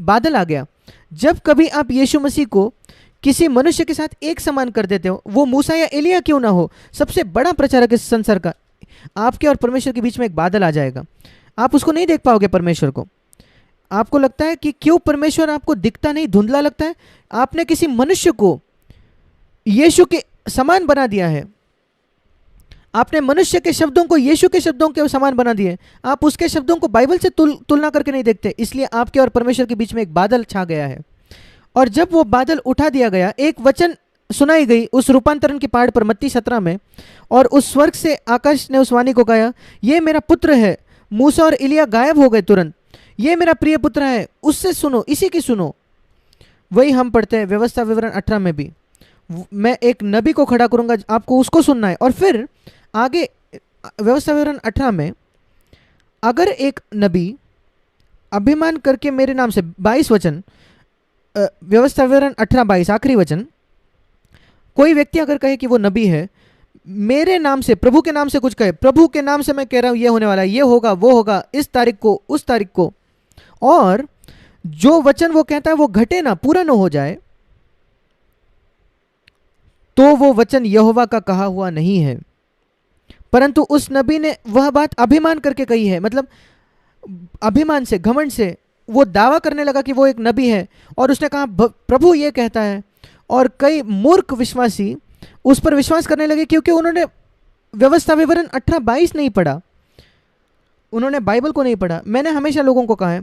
बादल आ गया। जब कभी आप यीशु मसीह को किसी मनुष्य के साथ एक समान कर देते हो, वो मूसा या एलिया क्यों ना हो, सबसे बड़ा प्रचारक इस संसार का, आपके और परमेश्वर के बीच में एक बादल आ जाएगा। आप उसको नहीं देख पाओगे परमेश्वर को। आपको लगता है कि क्यों परमेश्वर आपको दिखता नहीं, धुंधला लगता है। आपने किसी मनुष्य को यीशु के समान बना दिया है। आपने मनुष्य के शब्दों को यीशु के शब्दों के समान बना दिए। आप उसके शब्दों को बाइबल से तुलना करके नहीं देखते, इसलिए आपके और परमेश्वर के बीच में एक बादल छा गया है। और जब वो बादल उठा दिया गया, एक वचन सुनाई गई उस रूपांतरण के पहाड़ पर, मत्ती 17 में, और उस स्वर्ग से आकाश ने उस वाणी को कहा, ये मेरा पुत्र है। मूसा और एलिया गायब हो गए तुरंत। ये मेरा प्रिय पुत्र है, उससे सुनो, इसी की सुनो। वही हम पढ़ते हैं व्यवस्था विवरण 18 में भी, मैं एक नबी को खड़ा करूंगा, आपको उसको सुनना है। और फिर आगे व्यवस्था विवरण 18 में, अगर एक नबी अभिमान करके मेरे नाम से, 22 वचन, व्यवस्था विवरण 18:22 आखिरी वचन, कोई व्यक्ति अगर कहे कि वो नबी है, मेरे नाम से, प्रभु के नाम से कुछ कहे, प्रभु के नाम से मैं कह रहा हूं ये होने वाला है, ये होगा, वो होगा, इस तारीख को, उस तारीख को, और जो वचन वो कहता है वो घटे ना, पूरा ना हो जाए, तो वो वचन यहोवा का कहा हुआ नहीं है। परंतु उस नबी ने वह बात अभिमान करके कही है, मतलब अभिमान से, घमंड से वो दावा करने लगा कि वो एक नबी है, और उसने कहा प्रभु ये कहता है। और कई मूर्ख विश्वासी उस पर विश्वास करने लगे, क्योंकि उन्होंने व्यवस्था विवरण 18:22 नहीं पढ़ा, उन्होंने बाइबल को नहीं पढ़ा। मैंने हमेशा लोगों को कहा है,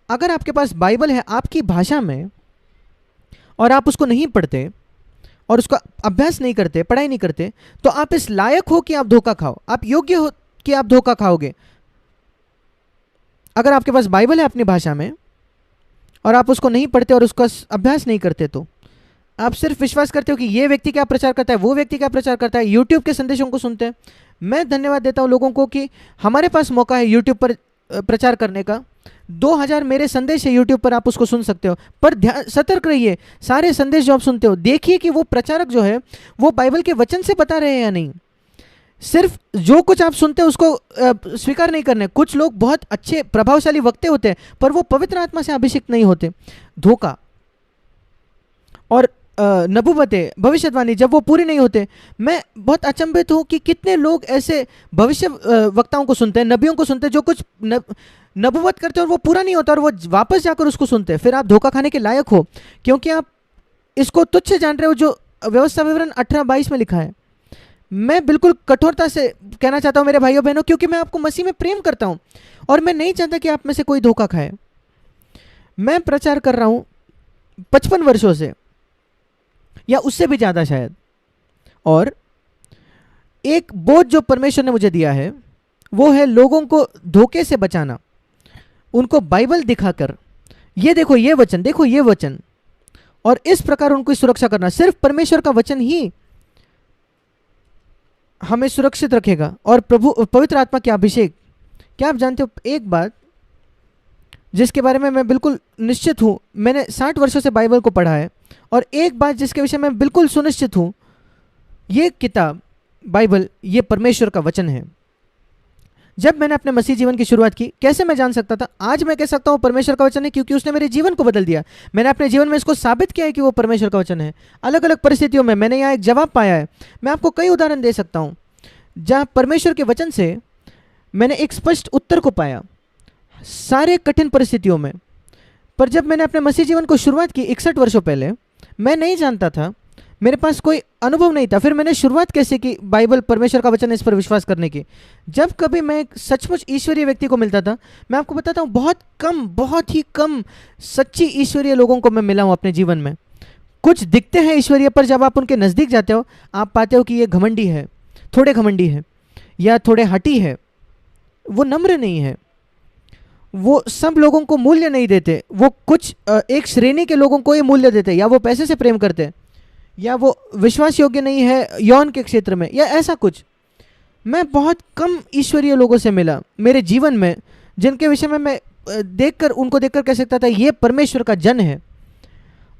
अगर आपके पास बाइबल है आपकी भाषा में, और आप उसको नहीं पढ़ते और उसका अभ्यास नहीं करते, पढ़ाई नहीं करते, तो आप इस लायक हो कि आप धोखा खाओ, आप योग्य हो कि आप धोखा खाओगे। अगर आपके पास बाइबल है अपनी भाषा में और आप उसको नहीं पढ़ते और उसका अभ्यास नहीं करते, तो आप सिर्फ विश्वास करते हो कि ये व्यक्ति क्या प्रचार करता है, वो व्यक्ति क्या प्रचार करता है, यूट्यूब के संदेशों को सुनते हैं। मैं धन्यवाद देता हूं लोगों को कि हमारे पास मौका है यूट्यूब पर प्रचार करने का। 2000 मेरे संदेश है यूट्यूब पर, आप उसको सुन सकते हो। पर ध्यान, सतर्क रहिए, सारे संदेश जो आप सुनते हो देखिए कि वो प्रचारक जो है वो बाइबल के वचन से बता रहे हैं या नहीं। सिर्फ जो कुछ आप सुनते हैं उसको स्वीकार नहीं करने। कुछ लोग बहुत अच्छे प्रभावशाली वक्ते होते हैं पर वो पवित्र आत्मा से अभिषिक्त नहीं होते। धोखा और नबुवतें, भविष्यवाणी जब वो पूरी नहीं होते, मैं बहुत अचंभित हूँ कि कितने लोग ऐसे भविष्य वक्ताओं को सुनते हैं, नबियों को सुनते हैं, जो कुछ नबुवत करते हैं और वो पूरा नहीं होता और वो वापस जाकर उसको सुनते हैं। फिर आप धोखा खाने के लायक हो, क्योंकि आप इसको तुच्छ जान रहे हो जो व्यवस्था विवरण 18:22 में लिखा है। मैं बिल्कुल कठोरता से कहना चाहता हूँ मेरे भाइयों बहनों, क्योंकि मैं आपको मसीह में प्रेम करता हूँ और मैं नहीं चाहता कि आप में से कोई धोखा खाए। मैं प्रचार कर रहा हूँ 55 वर्षों से, या उससे भी ज़्यादा शायद, और एक बोझ जो परमेश्वर ने मुझे दिया है वो है लोगों को धोखे से बचाना, उनको बाइबल दिखाकर ये देखो ये वचन, देखो ये वचन, और इस प्रकार उनको सुरक्षा करना। सिर्फ परमेश्वर का वचन ही हमें सुरक्षित रखेगा और प्रभु पवित्र आत्मा के अभिषेक। क्या आप जानते हो एक बात जिसके बारे में मैं बिल्कुल निश्चित हूँ, मैंने 60 वर्षों से बाइबल को पढ़ा है, और एक बात जिसके विषय में बिल्कुल सुनिश्चित हूँ, ये किताब बाइबल ये परमेश्वर का वचन है। जब मैंने अपने मसीह जीवन की शुरुआत की, कैसे मैं जान सकता था? आज मैं कह सकता हूँ परमेश्वर का वचन है, क्योंकि उसने मेरे जीवन को बदल दिया। मैंने अपने जीवन में इसको साबित किया है कि वो परमेश्वर का वचन है। अलग अलग परिस्थितियों में मैंने यहाँ एक जवाब पाया है। मैं आपको कई उदाहरण दे सकता हूँ जहाँ परमेश्वर के वचन से मैंने एक स्पष्ट उत्तर को पाया सारे कठिन परिस्थितियों में। पर जब मैंने अपने मसीह जीवन को शुरुआत की 61 वर्षों पहले, मैं नहीं जानता था, मेरे पास कोई अनुभव नहीं था। फिर मैंने शुरुआत कैसे की बाइबल परमेश्वर का वचन है इस पर विश्वास करने की? जब कभी मैं सचमुच ईश्वरीय व्यक्ति को मिलता था, मैं आपको बताता हूँ बहुत ही कम सच्ची ईश्वरीय लोगों को मैं मिला हूँ अपने जीवन में। कुछ दिखते हैं ईश्वरीय, पर जब आप उनके नज़दीक जाते हो आप पाते हो कि ये घमंडी है, थोड़े घमंडी है या थोड़े हठी है, वो नम्र नहीं है, वो सब लोगों को मूल्य नहीं देते, वो कुछ एक श्रेणी के लोगों को ये मूल्य देते, या वो पैसे से प्रेम करते हैं, या वो विश्वास योग्य नहीं है यौन के क्षेत्र में, या ऐसा कुछ। मैं बहुत कम ईश्वरीय लोगों से मिला मेरे जीवन में जिनके विषय में मैं उनको देखकर कह सकता था ये परमेश्वर का जन है।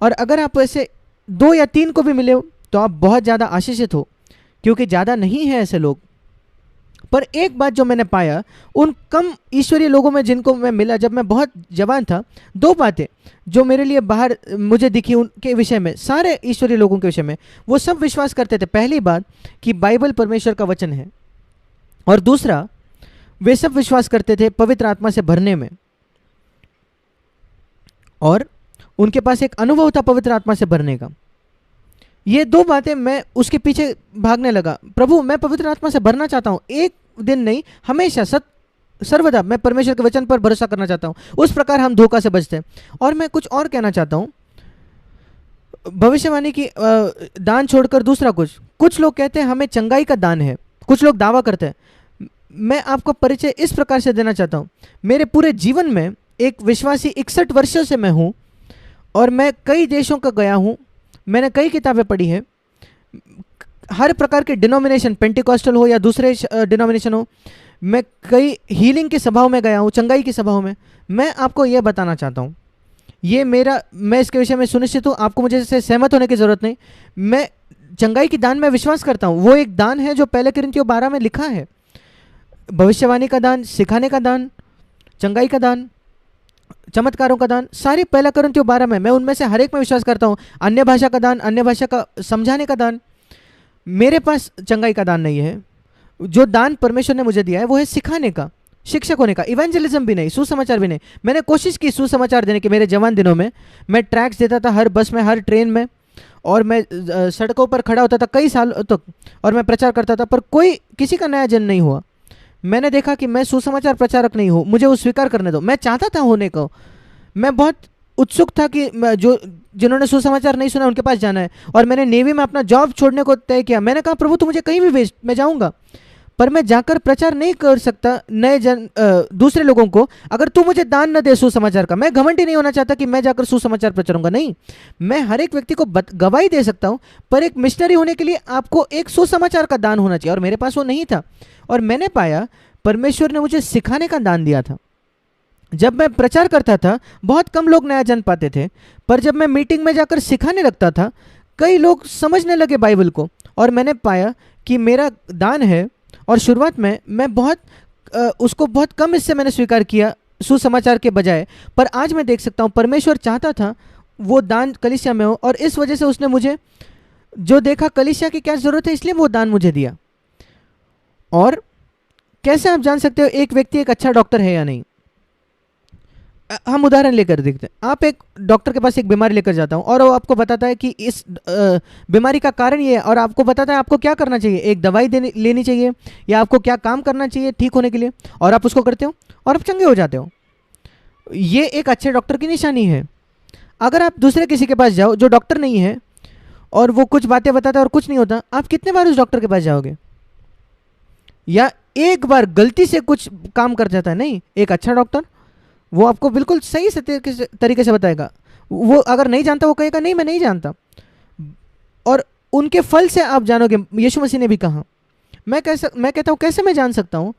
और अगर आप ऐसे 2 या 3 को भी मिले हो तो आप बहुत ज़्यादा आशीषित हो, क्योंकि ज़्यादा नहीं है ऐसे लोग। पर एक बात जो मैंने पाया उन कम ईश्वरीय लोगों में जिनको मैं मिला जब मैं बहुत जवान था, 2 बातें जो मेरे लिए बाहर मुझे दिखी उनके विषय में, सारे ईश्वरीय लोगों के विषय में। वो सब विश्वास करते थे, पहली बात कि बाइबल परमेश्वर का वचन है, और दूसरा वे सब विश्वास करते थे पवित्र आत्मा से भरने में, और उनके पास एक अनुभव था पवित्र आत्मा से भरने का। ये 2 बातें मैं उसके पीछे भागने लगा। प्रभु मैं पवित्र आत्मा से भरना चाहता हूँ, एक दिन नहीं, हमेशा सर्वदा मैं परमेश्वर के वचन पर भरोसा करना चाहता हूँ। उस प्रकार हम धोखा से बचते हैं। और मैं कुछ और कहना चाहता हूँ, भविष्यवाणी की दान छोड़कर दूसरा कुछ लोग कहते हैं हमें चंगाई का दान है, कुछ लोग दावा करते हैं। मैं आपको परिचय इस प्रकार से देना चाहता हूँ, मेरे पूरे जीवन में एक विश्वासी 61 वर्षों से मैं हूँ, और मैं कई देशों का गया हूँ, मैंने कई किताबें पढ़ी है, हर प्रकार के डिनोमिनेशन, पेंटिकॉस्टल हो या दूसरे डिनोमिनेशन हो, मैं कई हीलिंग की सभाओं में गया हूँ, चंगाई की सभाओं में। मैं आपको यह बताना चाहता हूँ, मैं इसके विषय में सुनिश्चित हूँ, आपको मुझे इससे सहमत होने की ज़रूरत नहीं। मैं चंगाई की दान में विश्वास करता हूँ, वो एक दान है जो पहले कुरिन्थियों 12 में लिखा है। भविष्यवाणी का दान, सिखाने का दान, चंगाई का दान, चमत्कारों का दान, सारी पहला कुरिन्थियों 12 में, मैं उनमें से हर एक में विश्वास करता हूँ। अन्य भाषा का दान, अन्य भाषा का समझाने का दान। मेरे पास चंगाई का दान नहीं है। जो दान परमेश्वर ने मुझे दिया है वो है सिखाने का, शिक्षक होने का। इवेंजलिज्म भी नहीं, सुसमाचार भी नहीं। मैंने कोशिश की सुसमाचार देने की। मेरे जवान दिनों में मैं ट्रैक्स देता था हर बस में, हर ट्रेन में, और मैं सड़कों पर खड़ा होता था कई सालों तक, और मैं प्रचार करता था, पर किसी का नया जन्म नहीं हुआ। मैंने देखा कि मैं सुसमाचार प्रचारक नहीं हूँ, मुझे वो स्वीकार करने दो। मैं चाहता था होने को, मैं बहुत उत्सुक था कि जिन्होंने सुसमाचार नहीं सुना उनके पास जाना है, और मैंने नेवी में अपना जॉब छोड़ने को तय किया। मैंने कहा प्रभु तू मुझे कहीं भी भेज, मैं जाऊँगा, पर मैं जाकर प्रचार नहीं कर सकता दूसरे लोगों को अगर तू मुझे दान न दे सुसमाचार का। मैं घमंडी नहीं होना चाहता कि मैं जाकर सुसमाचार प्रचारूंगा, नहीं, मैं हर एक व्यक्ति को गवाही दे सकता हूं, पर एक मिशनरी होने के लिए आपको एक सुसमाचार का दान होना चाहिए, और मेरे पास वो नहीं था। और मैंने पाया परमेश्वर ने मुझे सिखाने का दान दिया था। जब मैं प्रचार करता था बहुत कम लोग नया जन्म पाते थे, पर जब मैं मीटिंग में जाकर सिखाने लगता था कई लोग समझने लगे बाइबल को, और मैंने पाया कि मेरा दान है। और शुरुआत में मैं उसको बहुत कम इससे मैंने स्वीकार किया सुसमाचार के बजाय, पर आज मैं देख सकता हूँ परमेश्वर चाहता था वो दान कलीसिया में हो, और इस वजह से उसने मुझे जो देखा कलीसिया की क्या ज़रूरत है, इसलिए वो दान मुझे दिया। और कैसे आप जान सकते हो एक व्यक्ति एक अच्छा डॉक्टर है या नहीं? हम उदाहरण लेकर देखते हैं। आप एक डॉक्टर के पास एक बीमारी लेकर जाता हूँ, और वो आपको बताता है कि इस बीमारी का कारण ये है, और आपको बताता है आपको क्या करना चाहिए, एक दवाई लेनी चाहिए या आपको क्या काम करना चाहिए ठीक होने के लिए, और आप उसको करते हो और आप चंगे हो जाते हो। ये एक अच्छे डॉक्टर की निशानी है। अगर आप दूसरे किसी के पास जाओ जो डॉक्टर नहीं है, और वो कुछ बातें बताता है और कुछ नहीं होता, आप कितने बार उस डॉक्टर के पास जाओगे? या एक बार गलती से कुछ काम कर जाता है, नहीं, एक अच्छा डॉक्टर वो आपको बिल्कुल सही से तरीके से बताएगा। वो अगर नहीं जानता वो कहेगा नहीं मैं नहीं जानता, और उनके फल से आप जानोगे। यीशु मसीह ने भी कहा, मैं कहता हूँ कैसे मैं जान सकता हूँ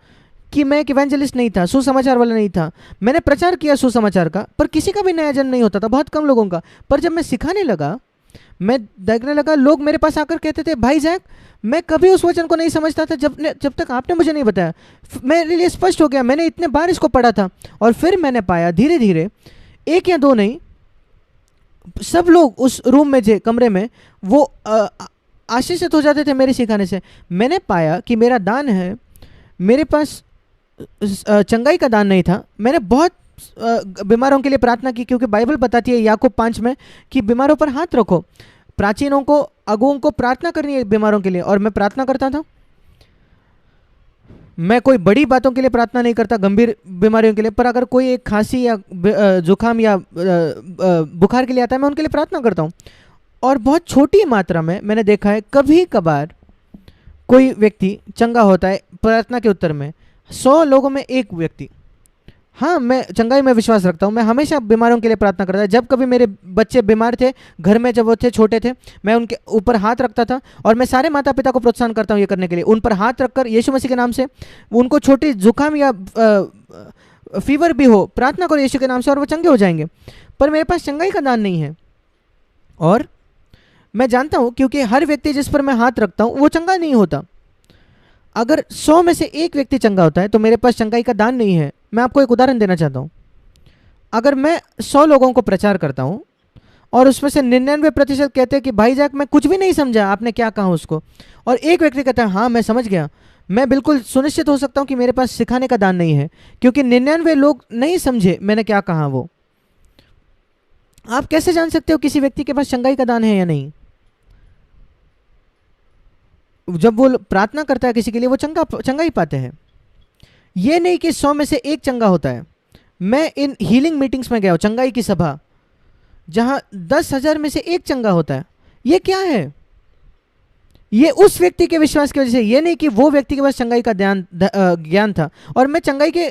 कि मैं एक इवेंजलिस्ट नहीं था, सुसमाचार वाला नहीं था। मैंने प्रचार किया सुसमाचार का, पर किसी का भी नया जन्म नहीं होता था, बहुत कम लोगों का। पर जब मैं सिखाने लगा, मैं देखने लगा, लोग मेरे पास आकर कहते थे, भाई जैक मैं कभी उस वचन को नहीं समझता था जब तक आपने मुझे नहीं बताया। मेरे लिए स्पष्ट हो गया, मैंने इतने बार इसको पढ़ा था। और फिर मैंने पाया धीरे धीरे, एक या दो नहीं, सब लोग उस रूम में थे, कमरे में, वो आशीषित हो जाते थे मेरे सिखाने से। मैंने पाया कि मेरा दान है, मेरे पास चंगाई का दान नहीं था। मैंने बहुत बीमारों के लिए प्रार्थना की, क्योंकि बाइबल बताती है याकूब 5 में कि बीमारों पर हाथ रखो, प्राचीनों को, अगुओं को प्रार्थना करनी है बीमारों के लिए। और मैं प्रार्थना करता था। मैं कोई बड़ी बातों के लिए प्रार्थना नहीं करता, गंभीर बीमारियों के लिए, पर अगर कोई एक खांसी या जुकाम या बुखार के लिए आता है, मैं उनके लिए प्रार्थना करता हूँ। और बहुत छोटी मात्रा में मैंने देखा है, कभी कभार कोई व्यक्ति चंगा होता है प्रार्थना के उत्तर में, 100 लोगों में एक व्यक्ति। हाँ, मैं चंगाई में विश्वास रखता हूँ। मैं हमेशा बीमारों के लिए प्रार्थना करता था। जब कभी मेरे बच्चे बीमार थे घर में, जब वो थे छोटे थे, मैं उनके ऊपर हाथ रखता था। और मैं सारे माता पिता को प्रोत्साहन करता हूँ ये करने के लिए, उन पर हाथ रखकर यीशु मसीह के नाम से, उनको छोटी जुकाम या फीवर भी हो, प्रार्थना करो यीशु के नाम से और वो चंगे हो जाएंगे। पर मेरे पास चंगाई का दान नहीं है। और मैं जानता हूँ, क्योंकि हर व्यक्ति जिस पर मैं हाथ रखता हूँ वो चंगा नहीं होता। अगर 100 में से एक व्यक्ति चंगा होता है तो मेरे पास चंगाई का दान नहीं है। मैं आपको एक उदाहरण देना चाहता हूँ। अगर मैं 100 लोगों को प्रचार करता हूँ और उसमें से 99% कहते हैं कि भाई जैक मैं कुछ भी नहीं समझा आपने क्या कहा उसको, और एक व्यक्ति कहता है हाँ मैं समझ गया, मैं बिल्कुल सुनिश्चित हो सकता हूँ कि मेरे पास सिखाने का दान नहीं है, क्योंकि 99 लोग नहीं समझे मैंने क्या कहा। वो आप कैसे जान सकते हो किसी व्यक्ति के पास चंगाई का दान है या नहीं? जब वो प्रार्थना करता है किसी के लिए, वो चंगा ही पाते हैं। ये नहीं कि 100 में से एक चंगा होता है। मैं इन हीलिंग मीटिंग्स में गया हूँ, चंगाई की सभा, जहां 10,000 में से एक चंगा होता है। ये क्या है? ये उस व्यक्ति के विश्वास की वजह से। ये नहीं कि वो व्यक्ति के पास चंगाई का ज्ञान था। और मैं चंगाई के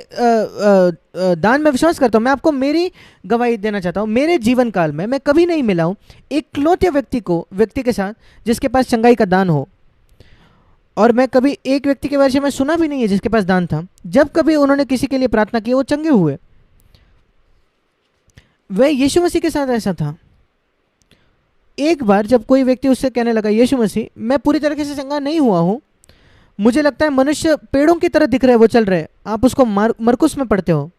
दान में विश्वास करता हूँ। मैं आपको मेरी गवाही देना चाहता हूँ। मेरे जीवन काल में मैं कभी नहीं मिला हूँ इकलौते व्यक्ति के साथ जिसके पास चंगाई का दान हो। और मैं कभी एक व्यक्ति के बारे में सुना भी नहीं है जिसके पास दान था। जब कभी उन्होंने किसी के लिए प्रार्थना की वो चंगे हुए। वह यीशु मसीह के साथ ऐसा था। एक बार जब कोई व्यक्ति उससे कहने लगा, यीशु मसीह मैं पूरी तरीके से चंगा नहीं हुआ हूँ, मुझे लगता है मनुष्य पेड़ों की तरह दिख रहे हैं, वो चल रहे हैं, आप उसको मरकुस में पढ़ते हो।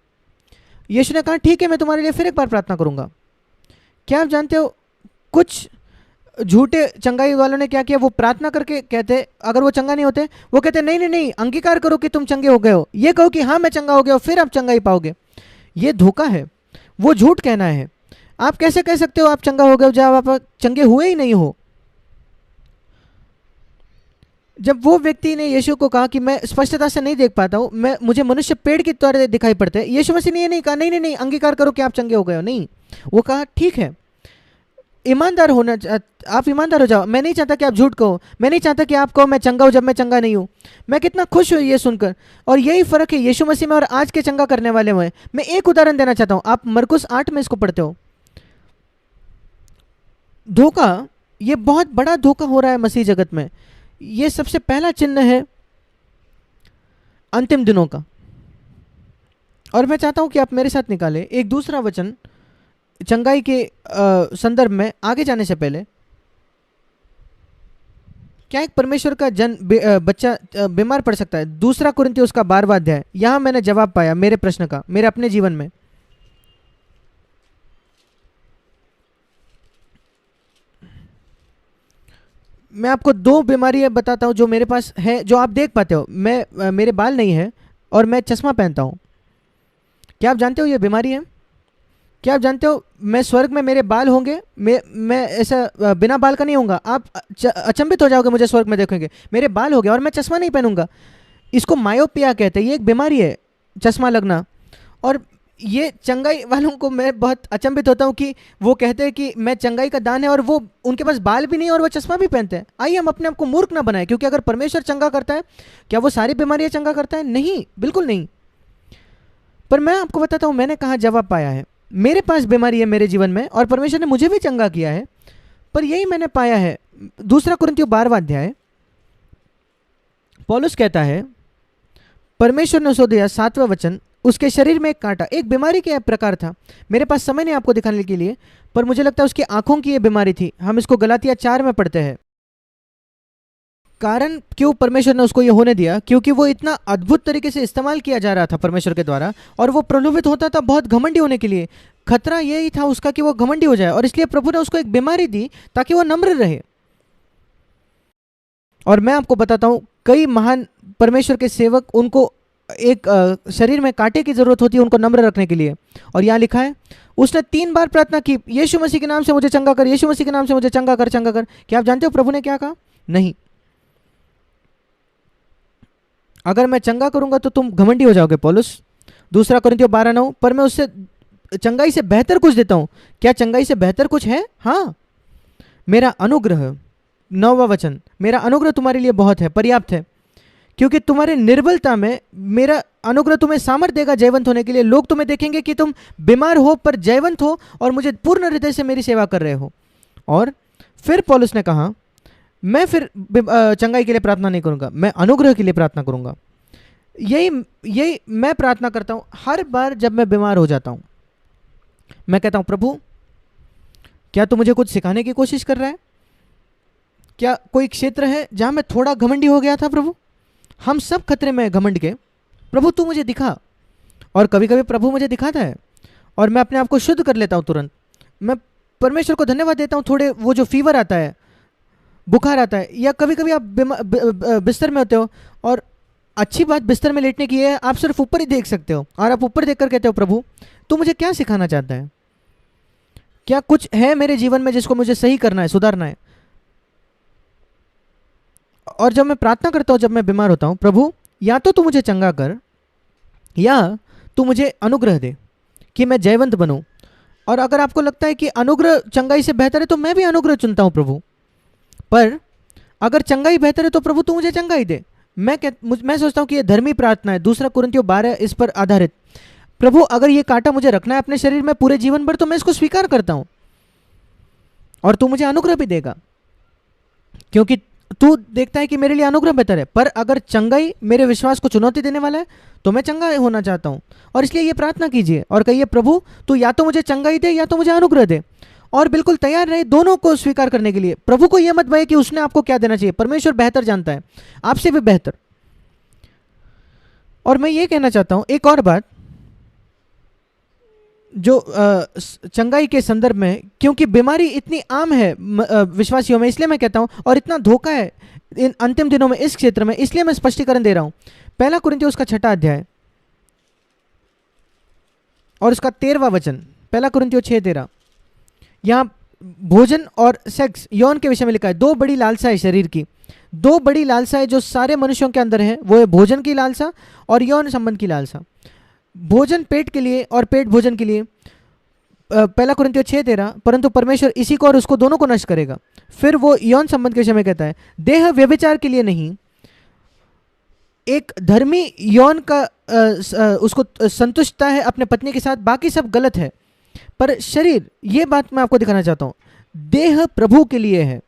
यीशु ने कहा ठीक है मैं तुम्हारे लिए फिर एक बार प्रार्थना करूँगा। क्या आप जानते हो कुछ झूठे चंगाई वालों ने क्या किया? वो प्रार्थना करके कहते, अगर वो चंगा नहीं होते, वो कहते नहीं नहीं नहीं, अंगीकार करो कि तुम चंगे हो गए हो, ये कहो कि हाँ मैं चंगा हो गया, फिर आप चंगाई पाओगे। ये धोखा है, वो झूठ कहना है। आप कैसे कह सकते हो आप चंगा हो गए जब आप चंगे हुए ही नहीं हो? जब वो व्यक्ति ने यीशु को कहा कि मैं स्पष्टता से नहीं देख पाता हूँ, मुझे मनुष्य पेड़ की तरह दिखाई पड़ते हैं, यीशु मसीह ने ये नहीं कहा नहीं नहीं नहीं अंगीकार करो कि आप चंगे हो गए हो, नहीं। वो कहा ठीक है, ईमानदार होना, आप ईमानदार हो जाओ, मैं नहीं चाहता कि आप झूठ कहो, मैं नहीं चाहता कि आप कहो मैं चंगा हूँ जब मैं चंगा नहीं हूँ। मैं कितना खुश हूँ ये सुनकर। और यही फ़र्क है यीशु मसीह में और आज के चंगा करने वाले में। मैं एक उदाहरण देना चाहता हूँ, आप मरकुस 8 में इसको पढ़ते हो। धोखा, ये बहुत बड़ा धोखा हो रहा है मसीह जगत में। ये सबसे पहला चिन्ह है अंतिम दिनों का। और मैं चाहता हूँ कि आप मेरे साथ निकालें एक दूसरा वचन चंगाई के संदर्भ में आगे जाने से पहले। क्या एक परमेश्वर का बच्चा बीमार पड़ सकता है? 2 कुरिन्थियों उसका 12वां अध्याय। यहां मैंने जवाब पाया मेरे प्रश्न का, मेरे अपने जीवन में। मैं आपको 2 बीमारियां बताता हूं जो मेरे पास है, जो आप देख पाते हो। मेरे बाल नहीं है और मैं चश्मा पहनता हूं। क्या आप जानते हो ये बीमारी है? क्या आप जानते हो मैं स्वर्ग में मेरे बाल होंगे, मैं ऐसा बिना बाल का नहीं होऊंगा। आप अचंभित हो जाओगे मुझे स्वर्ग में देखेंगे, मेरे बाल हो गए और मैं चश्मा नहीं पहनूंगा। इसको मायोपिया कहते हैं, ये एक बीमारी है, चश्मा लगना। और ये चंगाई वालों को मैं बहुत अचंभित होता हूँ कि वो कहते हैं कि मैं चंगाई का दान है, और वो उनके पास बाल भी नहीं और वो चश्मा भी पहनते हैं। आइए हम अपने आप को मूर्ख ना बनाएं, क्योंकि अगर परमेश्वर चंगा करता है, क्या वो सारी बीमारियां चंगा करता है? नहीं, बिल्कुल नहीं। पर मैं आपको बताता हूँ मैंने कहाँ जवाब पाया है। मेरे पास बीमारी है मेरे जीवन में, और परमेश्वर ने मुझे भी चंगा किया है, पर यही मैंने पाया है। दूसरा कुरिन्थियों 12वां अध्याय, पौलुस कहता है, परमेश्वर ने उसको दिया 7वां वचन, उसके शरीर में एक कांटा, एक बीमारी का प्रकार था। मेरे पास समय नहीं आपको दिखाने के लिए, पर मुझे लगता है उसकी आंखों की ये बीमारी थी। हम इसको गलातिया 4 में पढ़ते हैं। कारण क्यों परमेश्वर ने उसको ये होने दिया? क्योंकि वो इतना अद्भुत तरीके से इस्तेमाल किया जा रहा था परमेश्वर के द्वारा, और वो प्रलोभित होता था बहुत घमंडी होने के लिए। खतरा यही था उसका कि वो घमंडी हो जाए, और इसलिए प्रभु ने उसको एक बीमारी दी ताकि वो नम्र रहे। और मैं आपको बताता हूँ, कई महान परमेश्वर के सेवक, उनको एक शरीर में कांटे की जरूरत होती है उनको नम्र रखने के लिए। और यहाँ लिखा है, उसने 3 बार प्रार्थना की, यीशु मसीह के नाम से मुझे चंगा कर, यीशु मसीह के नाम से मुझे चंगा कर, चंगा कर। क्या आप जानते हो प्रभु ने क्या कहा? नहीं, अगर मैं चंगा करूंगा तो तुम घमंडी हो जाओगे पौलुस। दूसरा कुरिन्थियों 12:9, पर मैं उससे चंगाई से बेहतर कुछ देता हूं। क्या चंगाई से बेहतर कुछ है? हाँ, मेरा अनुग्रह। 9वां वचन, मेरा अनुग्रह तुम्हारे लिए बहुत है, पर्याप्त है, क्योंकि तुम्हारे निर्बलता में मेरा अनुग्रह तुम्हें सामर्थ देगा जयवंत होने के लिए। लोग तुम्हें देखेंगे कि तुम बीमार हो पर जयवंत हो, और मुझे पूर्ण हृदय से मेरी सेवा कर रहे हो। और फिर पौलुस ने कहा, मैं फिर चंगाई के लिए प्रार्थना नहीं करूंगा, मैं अनुग्रह के लिए प्रार्थना करूंगा। यही यही मैं प्रार्थना करता हूं हर बार जब मैं बीमार हो जाता हूं। मैं कहता हूं, प्रभु क्या तू मुझे कुछ सिखाने की कोशिश कर रहा है? क्या कोई क्षेत्र है जहां मैं थोड़ा घमंडी हो गया था? प्रभु, हम सब खतरे में घमंड के, प्रभु तू मुझे दिखा। और कभी कभी प्रभु मुझे दिखाता है और मैं अपने आप को शुद्ध कर लेता हूं तुरंत। मैं परमेश्वर को धन्यवाद देता हूं। थोड़े वो जो फीवर आता है, बुखार आता है, या कभी कभी आप बिस्तर में होते हो, और अच्छी बात बिस्तर में लेटने की है, आप सिर्फ ऊपर ही देख सकते हो, और आप ऊपर देखकर कहते हो, प्रभु तू मुझे क्या सिखाना चाहता है? क्या कुछ है मेरे जीवन में जिसको मुझे सही करना है, सुधारना है? और जब मैं प्रार्थना करता हूं, जब मैं बीमार होता हूं, प्रभु या तो तू मुझे चंगा कर, या तू मुझे अनुग्रह दे कि मैं जयवंत बनूं। और अगर आपको लगता है कि अनुग्रह चंगाई से बेहतर है, तो मैं भी अनुग्रह चुनता हूं प्रभु। पर अगर चंगाई बेहतर है तो प्रभु तू मुझे चंगाई दे। मैं सोचता हूं कि ये धर्मी प्रार्थना है। दूसरा कुरिन्थियों 12 इस पर आधारित। प्रभु अगर ये कांटा मुझे रखना है अपने शरीर में पूरे जीवन भर, तो मैं इसको स्वीकार करता हूं, और तू मुझे अनुग्रह भी देगा, क्योंकि तू देखता है कि मेरे लिए अनुग्रह बेहतर है। पर अगर चंगाई मेरे विश्वास को चुनौती देने वाला है, तो मैं चंगा होना चाहता हूं। और इसलिए ये प्रार्थना कीजिए और कहिए, प्रभु तू या तो मुझे चंगाई दे या तो मुझे अनुग्रह दे। और बिल्कुल तैयार रहे दोनों को स्वीकार करने के लिए। प्रभु को यह मत भय कि उसने आपको क्या देना चाहिए, परमेश्वर बेहतर जानता है, आपसे भी बेहतर। और मैं ये कहना चाहता हूं एक और बात, जो चंगाई के संदर्भ में, क्योंकि बीमारी इतनी आम है विश्वासियों में, इसलिए मैं कहता हूं, और इतना धोखा है इन अंतिम दिनों में इस क्षेत्र में, इसलिए मैं स्पष्टीकरण दे रहा हूं। पहला कुरिन्थियों उसका 6वां अध्याय और उसका 13वां वचन, पहला कुरिन्थियों 6:13, यहाँ भोजन और सेक्स, यौन के विषय में लिखा है। 2 बड़ी लालसा है शरीर की, 2 बड़ी लालसा है जो सारे मनुष्यों के अंदर है, वो है भोजन की लालसा और यौन संबंध की लालसा। भोजन पेट के लिए और पेट भोजन के लिए, पहला कुरिन्थियों 6:13, परंतु परमेश्वर इसी को और उसको दोनों को नष्ट करेगा। फिर वो यौन संबंध के विषय में कहता है, देह व्यभिचार के लिए नहीं, एक धर्मी यौन का उसको संतुष्टता है अपने पत्नी के साथ, बाकी सब गलत है। पर शरीर, ये बात मैं आपको दिखाना चाहता हूं, देह प्रभु के लिए है।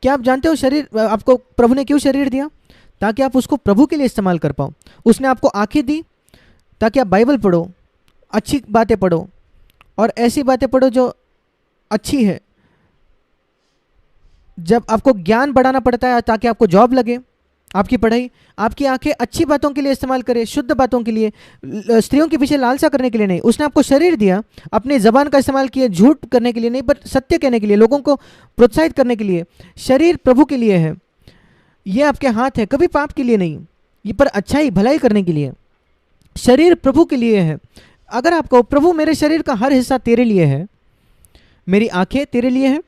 क्या आप जानते हो शरीर आपको प्रभु ने क्यों शरीर दिया? ताकि आप उसको प्रभु के लिए इस्तेमाल कर पाओ। उसने आपको आंखें दी ताकि आप बाइबल पढ़ो, अच्छी बातें पढ़ो, और ऐसी बातें पढ़ो जो अच्छी है। जब आपको ज्ञान बढ़ाना पड़ता है ताकि आपको जॉब लगे, आपकी पढ़ाई, आपकी आंखें अच्छी बातों के लिए इस्तेमाल करे, शुद्ध बातों के लिए, स्त्रियों के पीछे लालसा करने के लिए नहीं। उसने आपको शरीर दिया, अपनी जबान का इस्तेमाल किया झूठ करने के लिए नहीं, पर सत्य कहने के लिए, लोगों को प्रोत्साहित करने के लिए। शरीर प्रभु के लिए है। ये आपके हाथ है, कभी पाप के लिए नहीं, ये पर अच्छाई भलाई करने के लिए। शरीर प्रभु के लिए है। अगर आपको, प्रभु मेरे शरीर का हर हिस्सा तेरे लिए है, मेरी आंखें तेरे लिए है,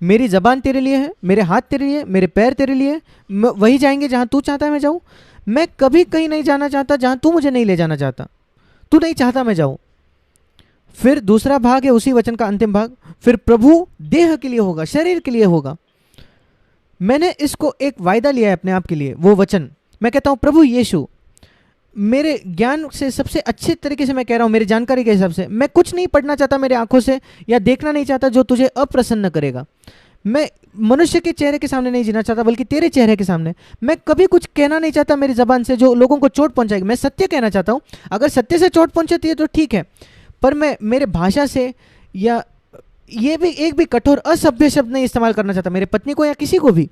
मेरी जबान तेरे लिए है, मेरे हाथ तेरे लिए, मेरे पैर तेरे लिए, वही जाएंगे जहां तू चाहता है मैं जाऊं। मैं कभी कहीं नहीं जाना चाहता जहां तू मुझे नहीं ले जाना चाहता। तू नहीं चाहता मैं जाऊं। फिर दूसरा भाग है उसी वचन का अंतिम भाग, फिर प्रभु देह के लिए होगा, शरीर के लिए होगा। मैंने इसको एक वायदा लिया है अपने आप के लिए, वो वचन मैं कहता हूं प्रभु यीशु, मेरे ज्ञान से सबसे अच्छे तरीके से मैं कह रहा हूं, मेरी जानकारी के हिसाब से, मैं कुछ नहीं पढ़ना चाहता मेरे आंखों से या देखना नहीं चाहता जो तुझे अप्रसन्न करेगा। मैं मनुष्य के चेहरे के सामने नहीं जीना चाहता, बल्कि तेरे चेहरे के सामने। मैं कभी कुछ कहना नहीं चाहता मेरी जबान से जो लोगों को चोट पहुंचाएगी। मैं सत्य कहना चाहता हूं, अगर सत्य से चोट पहुंचती है तो ठीक है, पर मैं मेरे भाषा से या ये भी एक भी कठोर असभ्य शब्द नहीं इस्तेमाल करना चाहता मेरे पत्नी को या किसी को भी।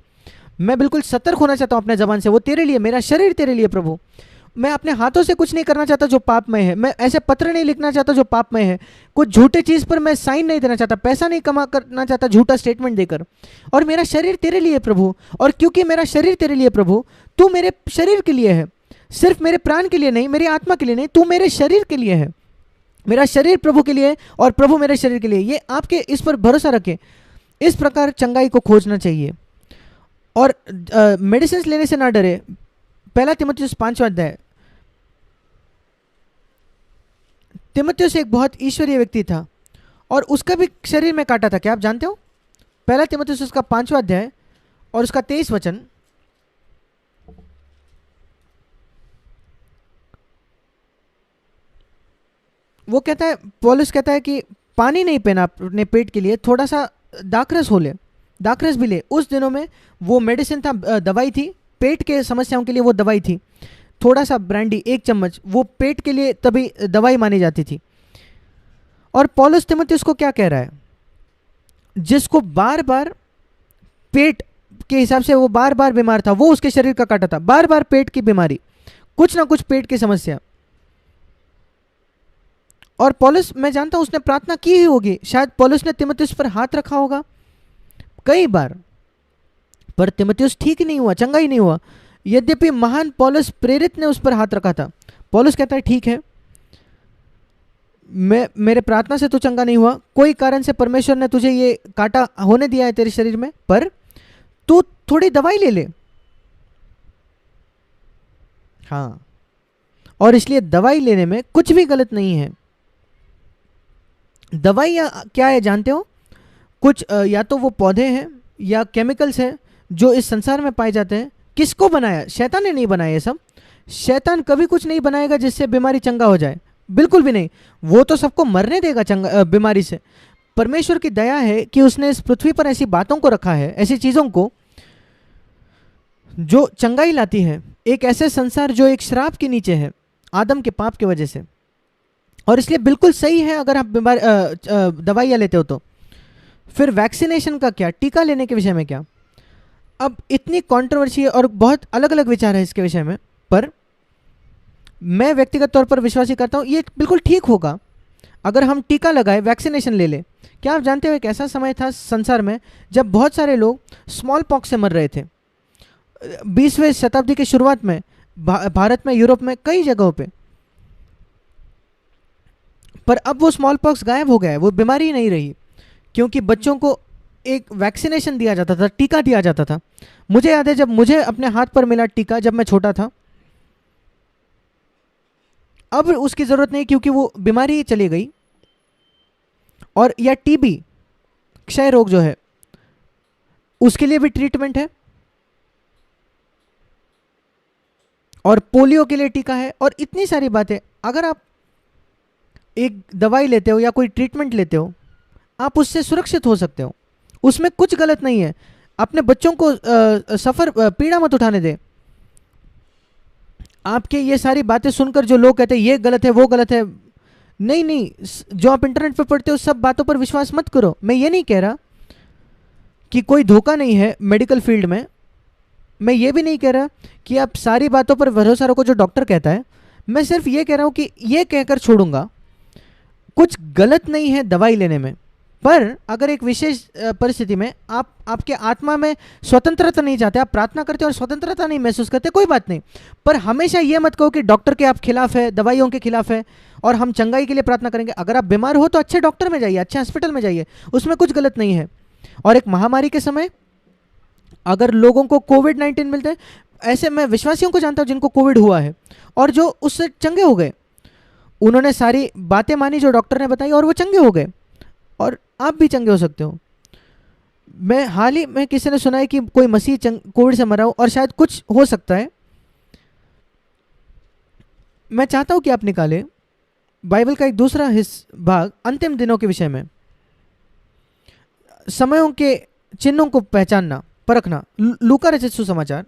मैं बिल्कुल सतर्क होना चाहता हूं अपने जबान से। वो तेरे लिए, मेरा शरीर तेरे लिए प्रभु। मैं अपने हाथों से कुछ नहीं करना चाहता जो पापमय है। मैं ऐसे पत्र नहीं लिखना चाहता जो पापमय है। कुछ झूठे चीज़ पर मैं साइन नहीं देना चाहता, पैसा नहीं कमा करना चाहता झूठा स्टेटमेंट देकर। और मेरा शरीर तेरे लिए प्रभु, और क्योंकि मेरा शरीर तेरे लिए प्रभु, तू मेरे शरीर के लिए है, सिर्फ मेरे प्राण के लिए नहीं, मेरी आत्मा के लिए नहीं, तू मेरे शरीर के लिए है। मेरा शरीर प्रभु के लिए और प्रभु मेरे शरीर के लिए। ये आपके इस पर भरोसा रखें। इस प्रकार चंगाई को खोजना चाहिए और मेडिसिन लेने से ना डरे। पहला तीमुथियुस 5वां अध्याय। तीमुथियुस एक बहुत ईश्वरीय व्यक्ति था और उसका भी शरीर में काटा था, क्या आप जानते हो? पहला तीमुथियुस उसका 5वां अध्याय और उसका 23 वचन। वो कहता है, पौलुस कहता है कि पानी नहीं पीना अपने पेट के लिए, थोड़ा सा दाखरस हो ले, दाखरस भी ले। उस दिनों में वो मेडिसिन था, दवाई थी, पेट के समस्याओं के लिए वो दवाई थी। थोड़ा सा ब्रांडी 1 चम्मच, वो पेट के लिए तभी दवाई मानी जाती थी। और पौलुस तीमुथियुस को क्या कह रहा है? जिसको बार बार पेट के हिसाब से वो बार बार बीमार था, वो उसके शरीर का काटा था, बार बार पेट की बीमारी, कुछ ना कुछ पेट की समस्या। और पौलुस, मैं जानता हूं उसने प्रार्थना की ही होगी, शायद पौलुस ने तीमुथियुस पर हाथ रखा होगा कई बार, पर तीमुथियुस ठीक ही नहीं हुआ, चंगा ही नहीं हुआ। यद्यपि महान पौलुस प्रेरित ने उस पर हाथ रखा था। पौलुस कहता है ठीक है, मैं मेरे प्रार्थना से तो चंगा नहीं हुआ, कोई कारण से परमेश्वर ने तुझे ये काटा होने दिया है तेरे शरीर में, पर तू थोड़ी दवाई ले ले। हाँ, और इसलिए दवाई लेने में कुछ भी गलत नहीं है। दवाई या क्या है जानते हो? कुछ या तो वो पौधे हैं या केमिकल्स हैं जो इस संसार में पाए जाते हैं। किसको बनाया? शैतान ने नहीं बनाया ये सब। शैतान कभी कुछ नहीं बनाएगा जिससे बीमारी चंगा हो जाए, बिल्कुल भी नहीं। वो तो सबको मरने देगा चंगा बीमारी से। परमेश्वर की दया है कि उसने इस पृथ्वी पर ऐसी बातों को रखा है, ऐसी चीज़ों को जो चंगाई लाती है। एक ऐसे संसार जो एक श्राप के नीचे है आदम के पाप की वजह से, और इसलिए बिल्कुल सही है अगर आप दवाइयाँ लेते हो तो। फिर वैक्सीनेशन का क्या, टीका लेने के विषय में क्या? अब इतनी कंट्रोवर्सी और बहुत अलग अलग विचार है इसके विषय में, पर मैं व्यक्तिगत तौर पर विश्वासी करता हूँ ये बिल्कुल ठीक होगा अगर हम टीका लगाए, वैक्सीनेशन ले लें। क्या आप जानते हो एक ऐसा समय था संसार में जब बहुत सारे लोग स्मॉल पॉक्स से मर रहे थे? 20वीं शताब्दी की शुरुआत में भारत में, यूरोप में, कई जगहों पे। पर अब वो स्मॉल पॉक्स गायब हो गया है, वो बीमारी ही नहीं रही, क्योंकि बच्चों को एक वैक्सीनेशन दिया जाता था, टीका दिया जाता था। मुझे याद है जब मुझे अपने हाथ पर मिला टीका जब मैं छोटा था, अब उसकी ज़रूरत नहीं क्योंकि वो बीमारी ही चली गई। और या टीबी, क्षय रोग जो है, उसके लिए भी ट्रीटमेंट है, और पोलियो के लिए टीका है, और इतनी सारी बातें। अगर आप एक दवाई लेते हो या कोई ट्रीटमेंट लेते हो, आप उससे सुरक्षित हो सकते हो, उसमें कुछ गलत नहीं है। अपने बच्चों को पीड़ा मत उठाने दें। आपके ये सारी बातें सुनकर जो लोग कहते हैं ये गलत है वो गलत है, नहीं नहीं, जो आप इंटरनेट पर पढ़ते हो सब बातों पर विश्वास मत करो। मैं ये नहीं कह रहा कि कोई धोखा नहीं है मेडिकल फील्ड में, मैं ये भी नहीं कह रहा कि आप सारी बातों पर भरोसा रखो जो डॉक्टर कहता है। मैं सिर्फ ये कह रहा हूँ कि ये कहकर छोड़ूंगा, कुछ गलत नहीं है दवाई लेने में, पर अगर एक विशेष परिस्थिति में आपके आत्मा में स्वतंत्रता नहीं चाहते, आप प्रार्थना करते और स्वतंत्रता नहीं महसूस करते, कोई बात नहीं। पर हमेशा ये मत कहो कि डॉक्टर के आप खिलाफ है, दवाइयों के खिलाफ है और हम चंगाई के लिए प्रार्थना करेंगे। अगर आप बीमार हो तो अच्छे डॉक्टर में जाइए, अच्छे हॉस्पिटल में जाइए, उसमें कुछ गलत नहीं है। और एक महामारी के समय अगर लोगों को कोविड-19 मिलते हैं, ऐसे मैं विश्वासियों को जानता हूँ जिनको कोविड हुआ है और जो उससे चंगे हो गए, उन्होंने सारी बातें मानी जो डॉक्टर ने बताई और वो चंगे हो गए। और आप भी चंगे हो सकते हो। मैं हाल ही में किसी ने सुना है कि कोई मसीह कोविड से मरा हो, और शायद कुछ हो सकता है। मैं चाहता हूं कि आप निकालें बाइबल का एक दूसरा भाग अंतिम दिनों के विषय में, समयों के चिन्हों को पहचानना, परखना। लूका रचित सुसमाचार,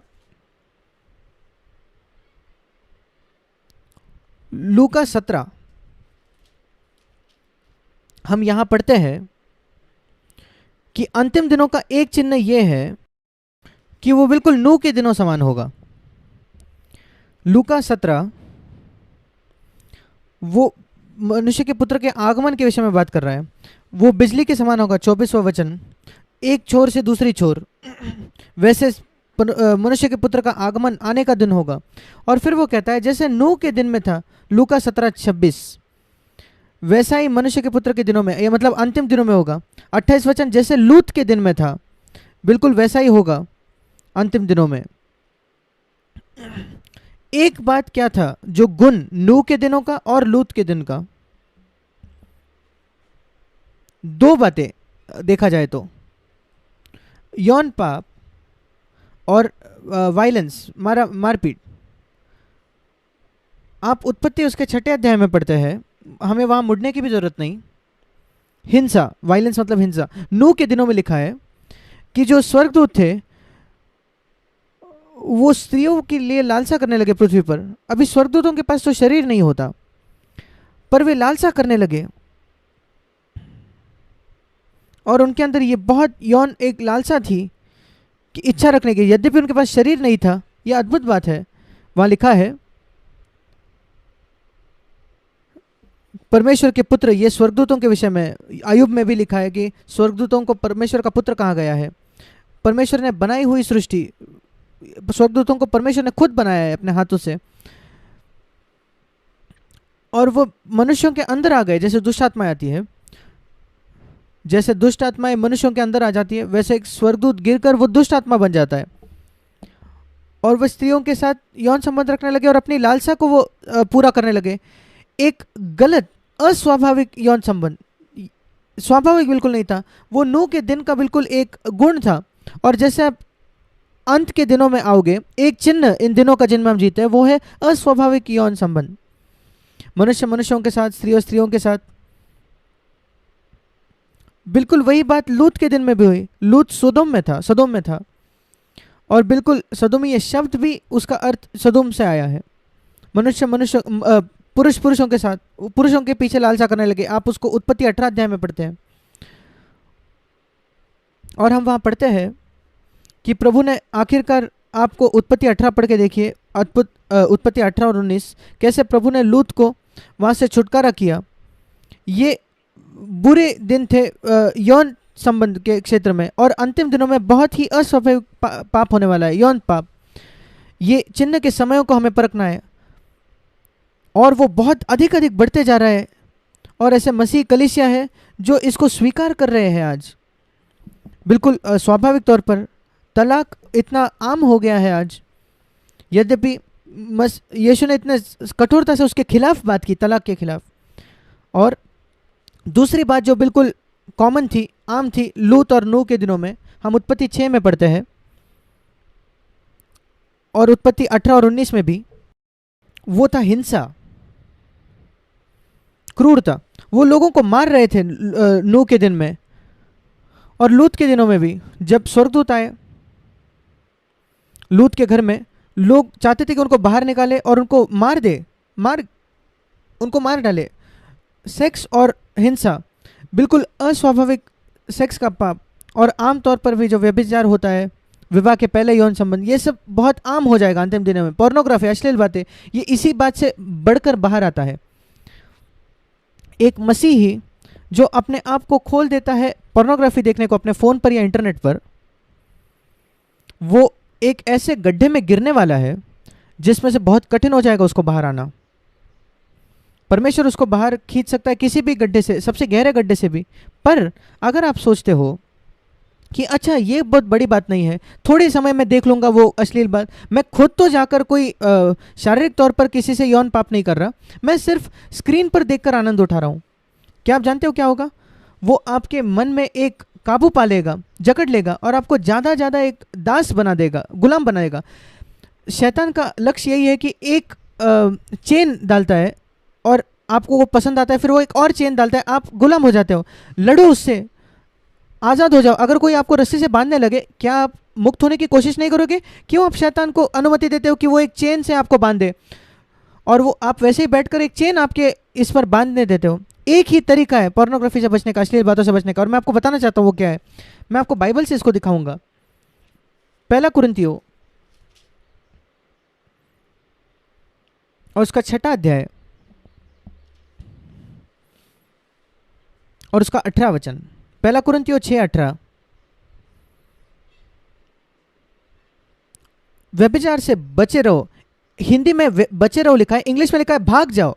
लूका 17, हम यहां पढ़ते हैं कि अंतिम दिनों का एक चिन्ह यह है कि वो बिल्कुल नूह के दिनों समान होगा। लूका 17 वो मनुष्य के पुत्र के आगमन के विषय में बात कर रहा है। वो बिजली के समान होगा, 24वां वचन, एक छोर से दूसरी छोर, वैसे मनुष्य के पुत्र का आगमन आने का दिन होगा। और फिर वो कहता है जैसे नूह के दिन में था, लूका 17:26, वैसा ही मनुष्य के पुत्र के दिनों में, ये मतलब अंतिम दिनों में होगा। 28 वचन, जैसे लूत के दिन में था, बिल्कुल वैसा ही होगा अंतिम दिनों में। एक बात क्या था जो गुण नूह के दिनों का और लूत के दिन का, दो बातें देखा जाए तो, यौन पाप और वायलेंस, मारपीट। आप उत्पत्ति उसके 6 अध्याय में पढ़ते हैं, हमें वहां मुड़ने की भी जरूरत नहीं। हिंसा, वायलेंस मतलब हिंसा। नूह के दिनों में लिखा है कि जो स्वर्गदूत थे वो स्त्रियों के लिए लालसा करने लगे पृथ्वी पर। अभी स्वर्गदूतों के पास तो शरीर नहीं होता, पर वे लालसा करने लगे, और उनके अंदर ये बहुत यौन एक लालसा थी कि इच्छा रखने की, यद्यपि उनके पास शरीर नहीं था। यह अद्भुत बात है। वहां लिखा है परमेश्वर के पुत्र, ये स्वर्गदूतों के विषय में आयुब में भी लिखा है कि स्वर्गदूतों को परमेश्वर का पुत्र कहा गया है। परमेश्वर ने बनाई हुई सृष्टि, स्वर्गदूतों को परमेश्वर ने खुद बनाया है अपने हाथों से, और वो मनुष्यों के अंदर आ गए। जैसे दुष्ट आत्माएं आती है, जैसे दुष्ट आत्माएं मनुष्यों के अंदर आ जाती है, वैसे एक स्वर्गदूत गिरकर वो दुष्ट आत्मा बन जाता है, और वह स्त्रियों के साथ यौन संबंध रखने लगे और अपनी लालसा को वो पूरा करने लगे। एक गलत, अस्वाभाविक यौन संबंध, स्वाभाविक बिल्कुल नहीं था। वो नूह के दिन का बिल्कुल एक गुण था। और जैसे आप अंत के दिनों में आओगे, एक चिन्ह इन दिनों का जिनमें हम जीते हैं वो है अस्वाभाविक यौन संबंध, मनुष्य मनुष्यों के साथ, स्त्रियों स्त्रियों के साथ। बिल्कुल वही बात लूत के दिन में भी हुई। लूत सदोम में था, और बिल्कुल सदोमी, ये शब्द भी उसका अर्थ सदोम से आया है। मनुष्य पुरुष पुरुषों के साथ, पुरुषों के पीछे लालसा करने लगे। आप उसको उत्पत्ति 18 अध्याय में पढ़ते हैं, और हम वहां पढ़ते हैं कि प्रभु ने आखिरकार, आपको उत्पत्ति 18 पढ़ के देखिए, अद्भुत उत्पत्ति 18 और 19, कैसे प्रभु ने लूत को वहां से छुटकारा किया। ये बुरे दिन थे यौन संबंध के क्षेत्र में, और अंतिम दिनों में बहुत ही अस्वाभाविक पाप होने वाला है, यौन पाप। ये चिन्ह के समयों को हमें परखना है, और वो बहुत अधिक अधिक बढ़ते जा रहा है। और ऐसे मसीह कलीसिया है जो इसको स्वीकार कर रहे हैं आज। बिल्कुल स्वाभाविक तौर पर तलाक इतना आम हो गया है आज, यद्यपि यीशु ने इतने कठोरता से उसके खिलाफ बात की, तलाक के खिलाफ। और दूसरी बात जो बिल्कुल कॉमन थी, आम थी, लूत और नूह के दिनों में, हम उत्पत्ति 6 में पढ़ते हैं, और उत्पत्ति 18 और 19 में भी, वो था हिंसा, क्रूरता। वो लोगों को मार रहे थे नूह के दिन में। और लूत के दिनों में भी, जब स्वर्गदूत आए लूत के घर में, लोग चाहते थे कि उनको बाहर निकाले और उनको उनको मार डाले। सेक्स और हिंसा, बिल्कुल अस्वाभाविक सेक्स का पाप, और आमतौर पर भी जो व्यभिचार होता है, विवाह के पहले यौन संबंध, ये सब बहुत आम हो जाएगा अंतिम दिनों में। पोर्नोग्राफी, अश्लील बातें, ये इसी बात से बढ़कर बाहर आता है। एक मसीही जो अपने आप को खोल देता है पोर्नोग्राफी देखने को अपने फ़ोन पर या इंटरनेट पर, वो एक ऐसे गड्ढे में गिरने वाला है जिसमें से बहुत कठिन हो जाएगा उसको बाहर आना। परमेश्वर उसको बाहर खींच सकता है किसी भी गड्ढे से, सबसे गहरे गड्ढे से भी। पर अगर आप सोचते हो कि अच्छा ये बहुत बड़ी बात नहीं है, थोड़े समय में देख लूँगा वो अश्लील बात। मैं खुद तो जाकर कोई शारीरिक तौर पर किसी से यौन पाप नहीं कर रहा, मैं सिर्फ स्क्रीन पर देखकर आनंद उठा रहा हूँ। क्या आप जानते हो क्या होगा? वो आपके मन में एक काबू पा लेगा, जकड़ लेगा और आपको ज़्यादा ज़्यादा एक दास बना देगा, गुलाम बनाएगा। शैतान का लक्ष्य यही है कि एक चेन डालता है और आपको वो पसंद आता है, फिर वो एक और चेन डालता है, आप गुलाम हो जाते हो। लड़ो उससे, आज़ाद हो जाओ। अगर कोई आपको रस्सी से बांधने लगे, क्या आप मुक्त होने की कोशिश नहीं करोगे? क्यों आप शैतान को अनुमति देते हो कि वो एक चेन से आपको बांध दे, और वो आप वैसे ही बैठकर एक चेन आपके इस पर बांधने देते हो? एक ही तरीका है पोर्नोग्राफी से बचने का, अश्लील बातों से बचने का, और मैं आपको बताना चाहता हूँ वो क्या है। मैं आपको बाइबल से इसको दिखाऊंगा। पहला कुरिन्थियों और उसका 6वां अध्याय और उसका 18वां वचन। पहला कुरिन्थियों 6:18। व्यभिचार से बचे रहो। हिंदी में बचे रहो लिखा है, इंग्लिश में लिखा है भाग जाओ।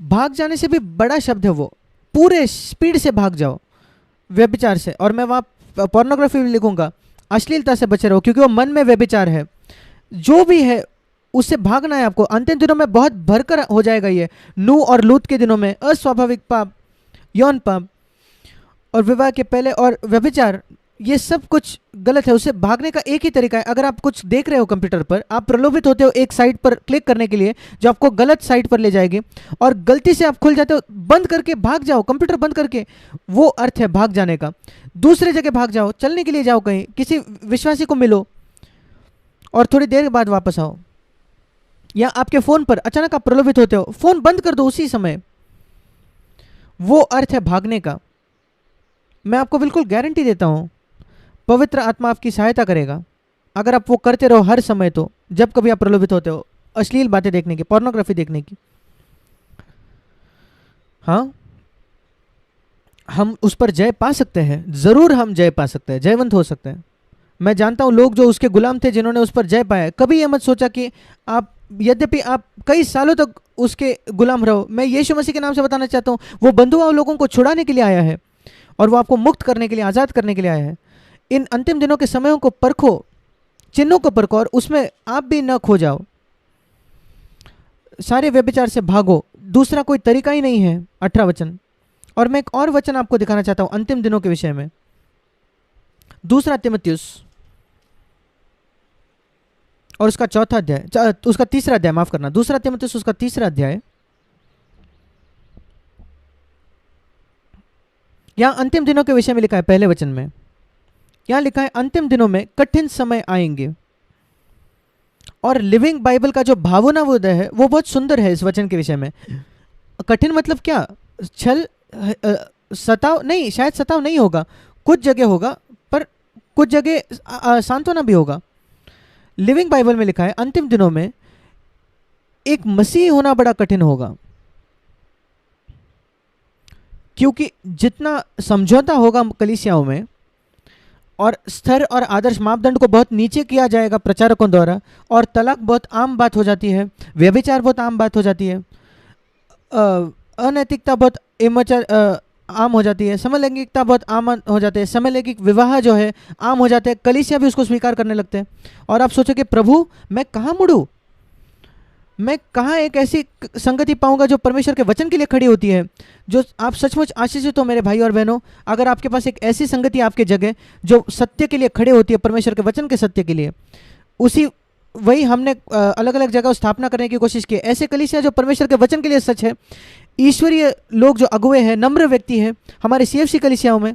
भाग जाने से भी बड़ा शब्द है वो, पूरे स्पीड से भाग जाओ व्यभिचार से। और मैं वहाँ पोर्नोग्राफी भी लिखूंगा, अश्लीलता से बचे रहो, क्योंकि वो मन में व्यभिचार है। जो भी है उससे भागना है आपको। अंतिम दिनों में बहुत भरकर हो जाएगा ये। नूह और लूत के दिनों में अस्वाभाविक पाप, यौन पाप और विवाह के पहले और व्यभिचार, ये सब कुछ गलत है। उससे भागने का एक ही तरीका है। अगर आप कुछ देख रहे हो कंप्यूटर पर, आप प्रलोभित होते हो एक साइट पर क्लिक करने के लिए जो आपको गलत साइट पर ले जाएगी, और गलती से आप खुल जाते हो, बंद करके भाग जाओ, कंप्यूटर बंद करके। वो अर्थ है भाग जाने का। दूसरे जगह भाग जाओ, चलने के लिए जाओ, कहीं किसी विश्वासी को मिलो और थोड़ी देर बाद वापस आओ। या आपके फ़ोन पर अचानक आप प्रलोभित होते हो, फ़ोन बंद कर दो उसी समय। वो अर्थ है भागने का। मैं आपको बिल्कुल गारंटी देता हूँ, पवित्र आत्मा आपकी सहायता करेगा अगर आप वो करते रहो हर समय। तो जब कभी आप प्रलोभित होते हो अश्लील बातें देखने की, पोर्नोग्राफी देखने की, हाँ, हम उस पर जय पा सकते हैं। ज़रूर हम जय पा सकते हैं, जयवंत हो सकते हैं। मैं जानता हूँ लोग जो उसके गुलाम थे, जिन्होंने उस पर जय पाया। कभी ये मत सोचा कि आप, यद्यपि आप कई सालों तक उसके गुलाम रहो। मैं यीशु मसीह के नाम से बताना चाहता हूँ, वो बंधुआ लोगों को छुड़ाने के लिए आया है और वो आपको मुक्त करने के लिए, आज़ाद करने के लिए आया है। इन अंतिम दिनों के समयों को परखो, चिन्हों को परखो, और उसमें आप भी न खो जाओ। सारे व्यभिचार से भागो, दूसरा कोई तरीका ही नहीं है। 18 वचन। और मैं एक और वचन आपको दिखाना चाहता हूं अंतिम दिनों के विषय में। दूसरा तीमुथियुस और उसका 4था अध्याय, उसका 3रा अध्याय, माफ करना, दूसरा तीमुथियुस उसका 3रा अध्याय। यहां अंतिम दिनों के विषय में लिखा है। पहले वचन में यहां लिखा है, अंतिम दिनों में कठिन समय आएंगे। और लिविंग बाइबल का जो भावनावोदय है वो बहुत सुंदर है इस वचन के विषय में। कठिन मतलब क्या? छल, सताव नहीं, शायद सताव नहीं होगा, कुछ जगह होगा, पर कुछ जगह सांत्वना भी होगा। लिविंग बाइबल में लिखा है, अंतिम दिनों में एक मसीह होना बड़ा कठिन होगा, क्योंकि जितना समझौता होगा कलीसियाओं में, और स्तर और आदर्श मापदंड को बहुत नीचे किया जाएगा प्रचारकों द्वारा, और तलाक बहुत आम बात हो जाती है, व्यभिचार बहुत आम बात हो जाती है, अनैतिकता बहुत आम हो जाती है, समलैंगिकता बहुत आम हो जाते हैं, समलैंगिक विवाह जो है आम हो जाते हैं, कलीसिया भी उसको स्वीकार करने लगते हैं। और आप सोचो कि प्रभु मैं कहाँ मुड़ूं, मैं कहाँ एक ऐसी संगति पाऊंगा जो परमेश्वर के वचन के लिए खड़ी होती है, जो आप सचमुच आशीषित हो मेरे भाई और बहनों। अगर आपके पास एक ऐसी संगति आपके जगह जो सत्य के लिए खड़े होती है, परमेश्वर के वचन के सत्य के लिए, वही हमने अलग अलग जगह स्थापना करने की कोशिश की। ऐसे कलीसिया जो परमेश्वर के वचन के लिए सच है, ईश्वरीय लोग जो अगुए हैं, नम्र व्यक्ति है। हमारे CFC कलीसियाओं में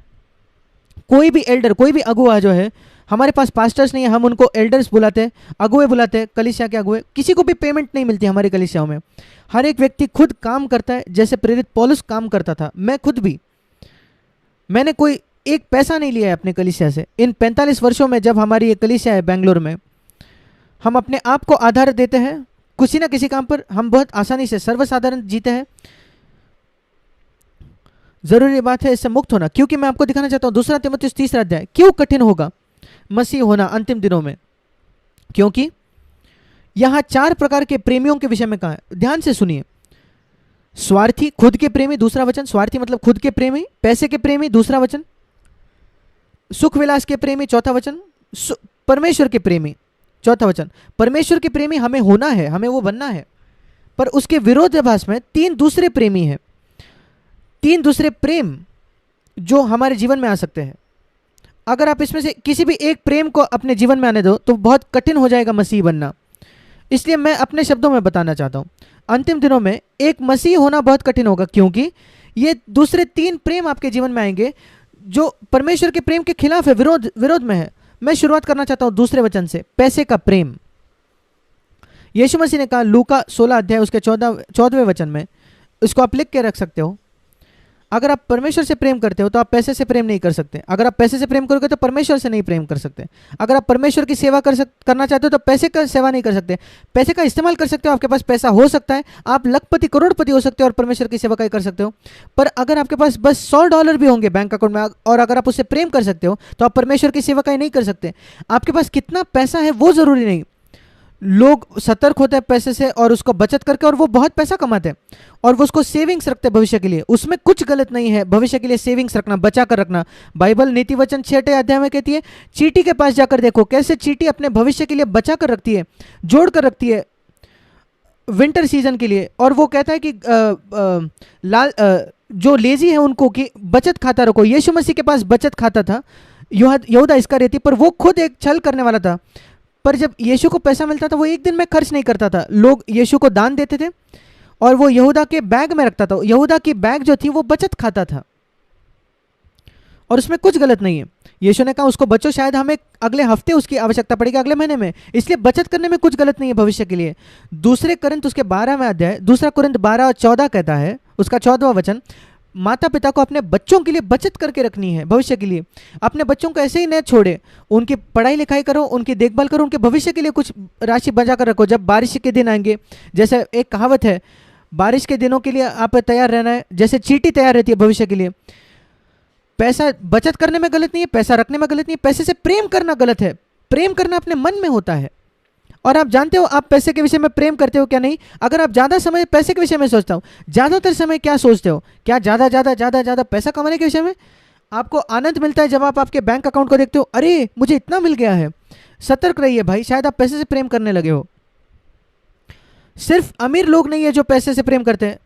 कोई भी एल्डर, कोई भी अगुआ जो है, हमारे पास पास्टर्स नहीं है, हम उनको एल्डर्स बुलाते हैं, अगुए बुलाते हैं, कलीसिया के अगुए। किसी को भी पेमेंट नहीं मिलती हमारी कलीसियाओं में। हर एक व्यक्ति खुद काम करता है, जैसे प्रेरित पौलुस काम करता था। मैं खुद भी, मैंने कोई एक पैसा नहीं लिया है अपने कलीसिया से। इन 45 वर्षों में जब हमारी ये कलीसिया है बेंगलोर में, हम अपने आप को आधार देते हैं किसी ना किसी काम पर। हम बहुत आसानी से सर्वसाधारण जीते हैं। जरूरी बात है इससे मुक्त होना, क्योंकि मैं आपको दिखाना चाहता हूं दूसरा तीमुथियुस 3रा अध्याय क्यों कठिन होगा मसीह होना अंतिम दिनों में। क्योंकि यहां 4 प्रकार के प्रेमियों के विषय में कहा है। ध्यान से सुनिए। स्वार्थी, खुद के प्रेमी, दूसरा वचन। स्वार्थी मतलब खुद के प्रेमी, पैसे के प्रेमी, दूसरा वचन। सुख विलास के प्रेमी, चौथा वचन, परमेश्वर के प्रेमी, चौथा वचन। परमेश्वर के प्रेमी हमें होना है, हमें वो बनना है, पर उसके विरोधाभास में तीन दूसरे प्रेमी हैं, तीन दूसरे प्रेम जो हमारे जीवन में आ सकते हैं। अगर आप इसमें से किसी भी एक प्रेम को अपने जीवन में आने दो तो बहुत कठिन हो जाएगा मसीह बनना। इसलिए मैं अपने शब्दों में बताना चाहता हूं, अंतिम दिनों में एक मसीह होना बहुत कठिन होगा, क्योंकि ये दूसरे तीन प्रेम आपके जीवन में आएंगे जो परमेश्वर के प्रेम के खिलाफ है, विरोध में है। मैं शुरुआत करना चाहता हूं दूसरे वचन से, पैसे का प्रेम। यीशु मसीह ने कहा लूका 16 अध्याय उसके 14वें वचन में, इसको आप लिख के रख सकते हो, अगर आप परमेश्वर से प्रेम करते हो तो आप पैसे से प्रेम नहीं कर सकते। अगर आप पैसे से प्रेम करोगे तो परमेश्वर से नहीं प्रेम कर सकते। अगर आप परमेश्वर की सेवा करना चाहते हो तो पैसे का सेवा नहीं कर सकते। पैसे का इस्तेमाल कर सकते हो, आपके पास पैसा हो सकता है, आप लखपति करोड़पति हो सकते हो और परमेश्वर की सेवा का ही कर सकते हो। पर अगर आपके पास बस $100 भी होंगे बैंक अकाउंट में और अगर आप उससे प्रेम कर सकते हो तो आप परमेश्वर की सेवा का ही नहीं कर सकते। आपके पास कितना पैसा है वो जरूरी नहीं। लोग सतर्क होते हैं पैसे से और उसको बचत करके, और वो बहुत पैसा कमाते हैं और वो उसको सेविंग्स रखते हैं भविष्य के लिए। उसमें कुछ गलत नहीं है, भविष्य के लिए सेविंग्स रखना, बचा कर रखना। बाइबल नीति वचन 6 अध्याय में कहती है चींटी के पास जाकर देखो कैसे चींटी अपने भविष्य के लिए बचा कर रखती है, जोड़ कर रखती है विंटर सीजन के लिए। और वो कहता है कि जो लेजी है उनको कि बचत खाता रखो। यीशु मसीह के पास बचत खाता था, यहूदा इस्करियोती, पर वो खुद एक छल करने वाला था। पर जब यीशु को पैसा मिलता था वो एक दिन में खर्च नहीं करता था। लोग यीशु को दान देते थे और वो यहूदा के बैग में रखता था। यहूदा की बैग जो थी वो बचत खाता था और उसमें कुछ गलत नहीं है। यीशु ने कहा उसको बचो, शायद हमें अगले हफ्ते उसकी आवश्यकता पड़ेगी, अगले महीने में, इसलिए बचत करने में कुछ गलत नहीं है भविष्य के लिए। दूसरे कुरिन्थ उसके 12वें अध्याय, दूसरा कुरिन्थ 12 और 14 कहता है, उसका 14वां वचन, माता पिता को अपने बच्चों के लिए बचत करके रखनी है भविष्य के लिए। अपने बच्चों को ऐसे ही न छोड़े, उनकी पढ़ाई लिखाई करो, उनकी देखभाल करो, उनके भविष्य के लिए कुछ राशि बचा कर रखो। जब बारिश के दिन आएंगे, जैसे एक कहावत है, बारिश के दिनों के लिए आप तैयार रहना है, जैसे चींटी तैयार रहती है भविष्य के लिए। पैसा बचत करने में गलत नहीं है, पैसा रखने में गलत नहीं है, पैसे से प्रेम करना गलत है। प्रेम करना अपने मन में होता है। और आप जानते हो आप पैसे के विषय में प्रेम करते हो क्या नहीं? अगर आप ज़्यादा समय पैसे के विषय में सोचता हूँ, ज़्यादातर समय क्या सोचते हो? क्या ज़्यादा पैसा कमाने के विषय में आपको आनंद मिलता है जब आप आपके बैंक अकाउंट को देखते हो, अरे मुझे इतना मिल गया है? सतर्क रहिए भाई, शायद आप पैसे से प्रेम करने लगे हो। सिर्फ अमीर लोग नहीं है जो पैसे से प्रेम करते हैं।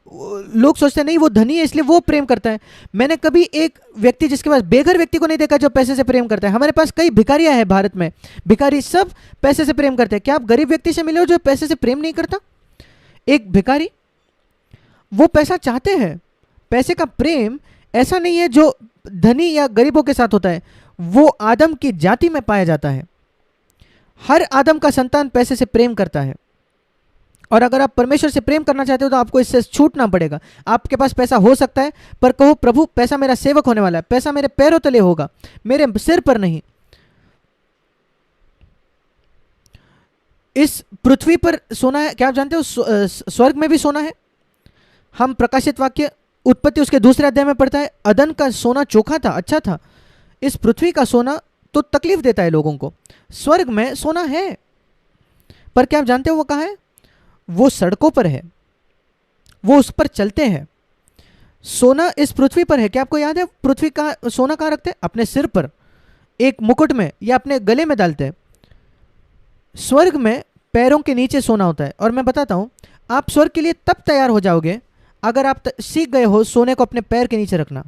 लोग सोचते हैं नहीं वो धनी है इसलिए वो प्रेम करता है। मैंने कभी एक व्यक्ति जिसके पास, बेघर व्यक्ति को नहीं देखा जो पैसे से प्रेम करता है। हमारे पास कई भिखारियां हैं भारत में, भिखारी सब पैसे से प्रेम करते हैं। क्या आप गरीब व्यक्ति से मिले हो जो पैसे से प्रेम नहीं करता? एक भिखारी, वो पैसा चाहते हैं। पैसे का प्रेम ऐसा नहीं है जो धनी या गरीबों के साथ होता है, वो आदम की जाति में पाया जाता है। हर आदम का संतान पैसे से प्रेम करता है। और अगर आप परमेश्वर से प्रेम करना चाहते हो तो आपको इससे छूटना पड़ेगा। आपके पास पैसा हो सकता है, पर कहो प्रभु पैसा मेरा सेवक होने वाला है, पैसा मेरे पैरों तले होगा, मेरे सिर पर नहीं। इस पृथ्वी पर सोना है, क्या आप जानते हो स्वर्ग में भी सोना है? हम प्रकाशित वाक्य उत्पत्ति उसके 2 अध्याय में पढ़ता है, अदन का सोना चोखा था, अच्छा था। इस पृथ्वी का सोना तो तकलीफ देता है लोगों को। स्वर्ग में सोना है, पर क्या आप जानते हो वो कहाँ है? वो सड़कों पर है, वो उस पर चलते हैं। सोना इस पृथ्वी पर है। क्या आपको याद है पृथ्वी का सोना कहाँ रखते हैं? अपने सिर पर, एक मुकुट में या अपने गले में डालते हैं। स्वर्ग में पैरों के नीचे सोना होता है। और मैं बताता हूं, आप स्वर्ग के लिए तब तैयार हो जाओगे अगर आप सीख गए हो सोने को अपने पैर के नीचे रखना।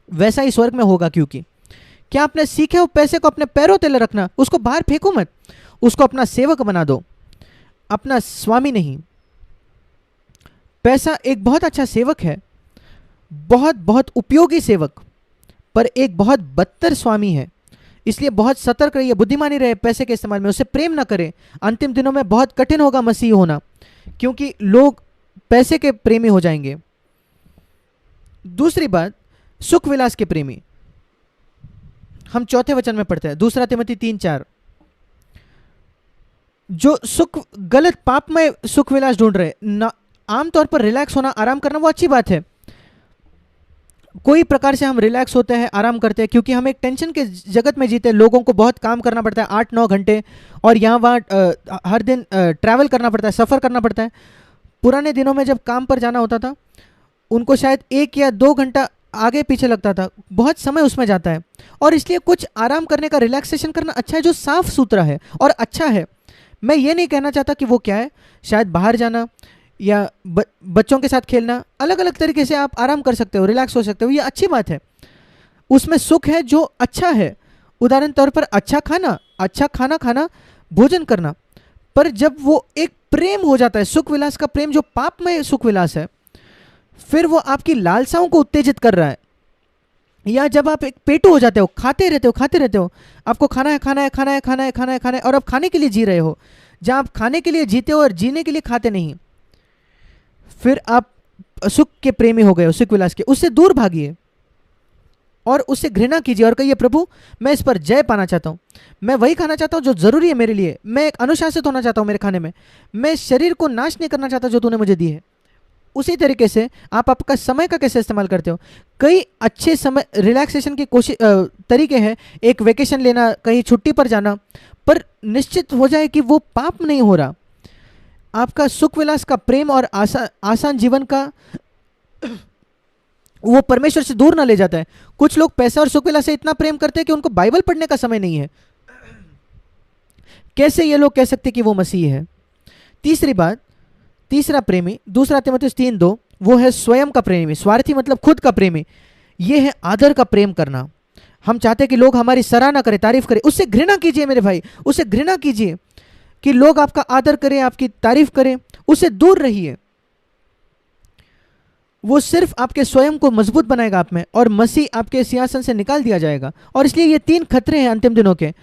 वैसा ही स्वर्ग में होगा। क्योंकि क्या आपने सीखे हो पैसे को अपने पैरों तले रखना? उसको बाहर फेंको मत, उसको अपना सेवक बना दो, अपना स्वामी नहीं। पैसा एक बहुत अच्छा सेवक है, बहुत बहुत उपयोगी सेवक, पर एक बहुत बदतर स्वामी है। इसलिए बहुत सतर्क रहिए, बुद्धिमानी रहे पैसे के इस्तेमाल में, उससे प्रेम ना करें। अंतिम दिनों में बहुत कठिन होगा मसीह होना, क्योंकि लोग पैसे के प्रेमी हो जाएंगे। दूसरी बात, सुख विलास के प्रेमी। हम 4 वचन में पढ़ते हैं, 2 तिमोथी 3:4, जो सुख, गलत पाप में सुख विलास ढूंढ रहे ना। आमतौर पर रिलैक्स होना, आराम करना वो अच्छी बात है। कोई प्रकार से हम रिलैक्स होते हैं, आराम करते हैं, क्योंकि हम एक टेंशन के जगत में जीते हैं। लोगों को बहुत काम करना पड़ता है, 8-9 घंटे, और यहाँ वहाँ हर दिन ट्रैवल करना पड़ता है, सफ़र करना पड़ता है। पुराने दिनों में जब काम पर जाना होता था, उनको शायद 1 या 2 घंटा आगे पीछे लगता था, बहुत समय उसमें जाता है। और इसलिए कुछ आराम करने का, रिलैक्सेशन करना अच्छा है जो साफ सुथरा है और अच्छा है। मैं ये नहीं कहना चाहता कि वो क्या है, शायद बाहर जाना या बच्चों के साथ खेलना, अलग अलग तरीके से आप आराम कर सकते हो, रिलैक्स हो सकते हो, ये अच्छी बात है, उसमें सुख है जो अच्छा है। उदाहरण तौर पर अच्छा खाना खाना, भोजन करना। पर जब वो एक प्रेम हो जाता है, सुख विलास का प्रेम, जो पाप में सुख विलास है, फिर वो आपकी लालसाओं को उत्तेजित कर रहा है। या जब आप एक पेटू हो जाते हो, खाते रहते हो, आपको खाना है खाना है खाना है खाना है खाना है खाना है, और आप खाने के लिए जी रहे हो, जहाँ आप खाने के लिए जीते हो और जीने के लिए खाते नहीं, फिर आप सुख के प्रेमी हो गए हो, सुख विलास के। उससे दूर भागिए और उससे घृणा कीजिए और कहिए, प्रभु मैं इस पर जय पाना चाहता हूँ, मैं वही खाना चाहता हूँ जो ज़रूरी है मेरे लिए, मैं एक अनुशासित होना चाहता हूँ मेरे खाने में, मैं शरीर को नाश नहीं करना चाहता जो तूने मुझे दी है। उसी तरीके से आप आपका समय का कैसे इस्तेमाल करते हो। कई अच्छे समय रिलैक्सेशन की कोशिश तरीके हैं, एक वेकेशन लेना, कहीं छुट्टी पर जाना, पर निश्चित हो जाए कि वो पाप नहीं हो रहा, आपका सुख विलास का प्रेम और आसान जीवन का वो परमेश्वर से दूर ना ले जाता है। कुछ लोग पैसा और सुख विलास से इतना प्रेम करते हैं कि उनको बाइबल पढ़ने का समय नहीं है। कैसे ये लोग कह सकते कि वो मसीह है। तीसरी बात, तीसरा प्रेमी, दूसरा तीमुथियुस 3:2, वो है स्वयं का प्रेमी। स्वार्थी मतलब खुद का प्रेमी। ये है आदर का प्रेम करना। हम चाहते हैं कि लोग हमारी सराहना करें, तारीफ करें। उससे घृणा कीजिए मेरे भाई, उससे घृणा कीजिए कि लोग आपका आदर करें, आपकी तारीफ करें, उससे दूर रहिए। वो सिर्फ आपके स्वयं को मजबूत बनाएगा आप में, और मसीह आपके सिंहासन से निकाल दिया जाएगा। और इसलिए ये 3 खतरे हैं अंतिम दिनों के।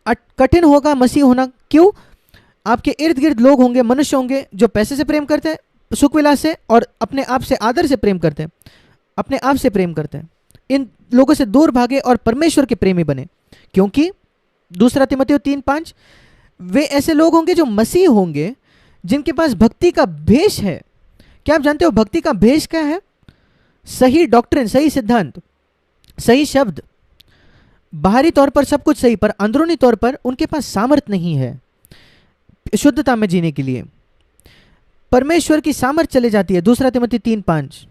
कठिन होगा मसीह होना। क्यों? आपके इर्द गिर्द लोग होंगे, मनुष्य होंगे जो पैसे से प्रेम करते हैं, सुख विलास से, और अपने आप से आदर से प्रेम करते हैं, अपने आप से प्रेम करते हैं। इन लोगों से दूर भागे और परमेश्वर के प्रेमी बने। क्योंकि दूसरा तीमुथियुस 3:5, वे ऐसे लोग होंगे जो मसीह होंगे, जिनके पास भक्ति का भेष है। क्या आप जानते हो भक्ति का भेष क्या है? सही डॉक्ट्रिन, सही सिद्धांत, सही शब्द। बाहरी तौर पर सब कुछ सही, पर अंदरूनी तौर पर उनके पास सामर्थ्य नहीं है शुद्धता में जीने के लिए। परमेश्वर की सामर्थ्य चले जाती है। दूसरा तीमुथियुस 3:5।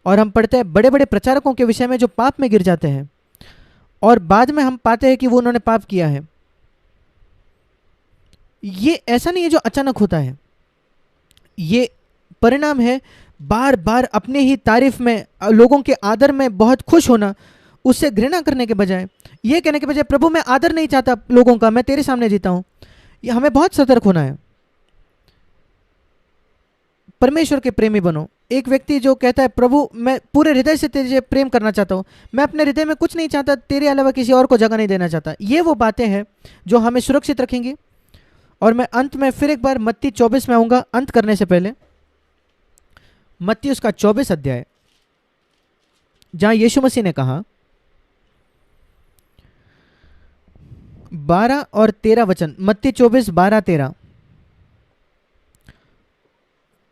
और हम पढ़ते हैं बड़े बड़े प्रचारकों के विषय में जो पाप में गिर जाते हैं, और बाद में हम पाते हैं कि वो उन्होंने पाप किया है। ये ऐसा नहीं है जो अचानक होता है, ये परिणाम है बार बार अपने ही तारीफ में, लोगों के आदर में बहुत खुश होना, उससे घृणा करने के बजाय, ये कहने के बजाय, प्रभु मैं आदर नहीं चाहता लोगों का, मैं तेरे सामने जीता हूं। ये हमें बहुत सतर्क होना है। परमेश्वर के प्रेमी बनो। एक व्यक्ति जो कहता है, प्रभु मैं पूरे हृदय से तेरे प्रेम करना चाहता हूँ, मैं अपने हृदय में कुछ नहीं चाहता, तेरे अलावा किसी और को जगह नहीं देना चाहता, ये वो बातें हैं जो हमें सुरक्षित रखेंगी। और मैं अंत में फिर एक बार मत्ती 24 में आऊँगा, अंत करने से पहले। मत्ती उसका 24 अध्याय, जहाँ यीशु मसीह ने कहा, 12 और 13 वचन, मत्ती 24:12-13।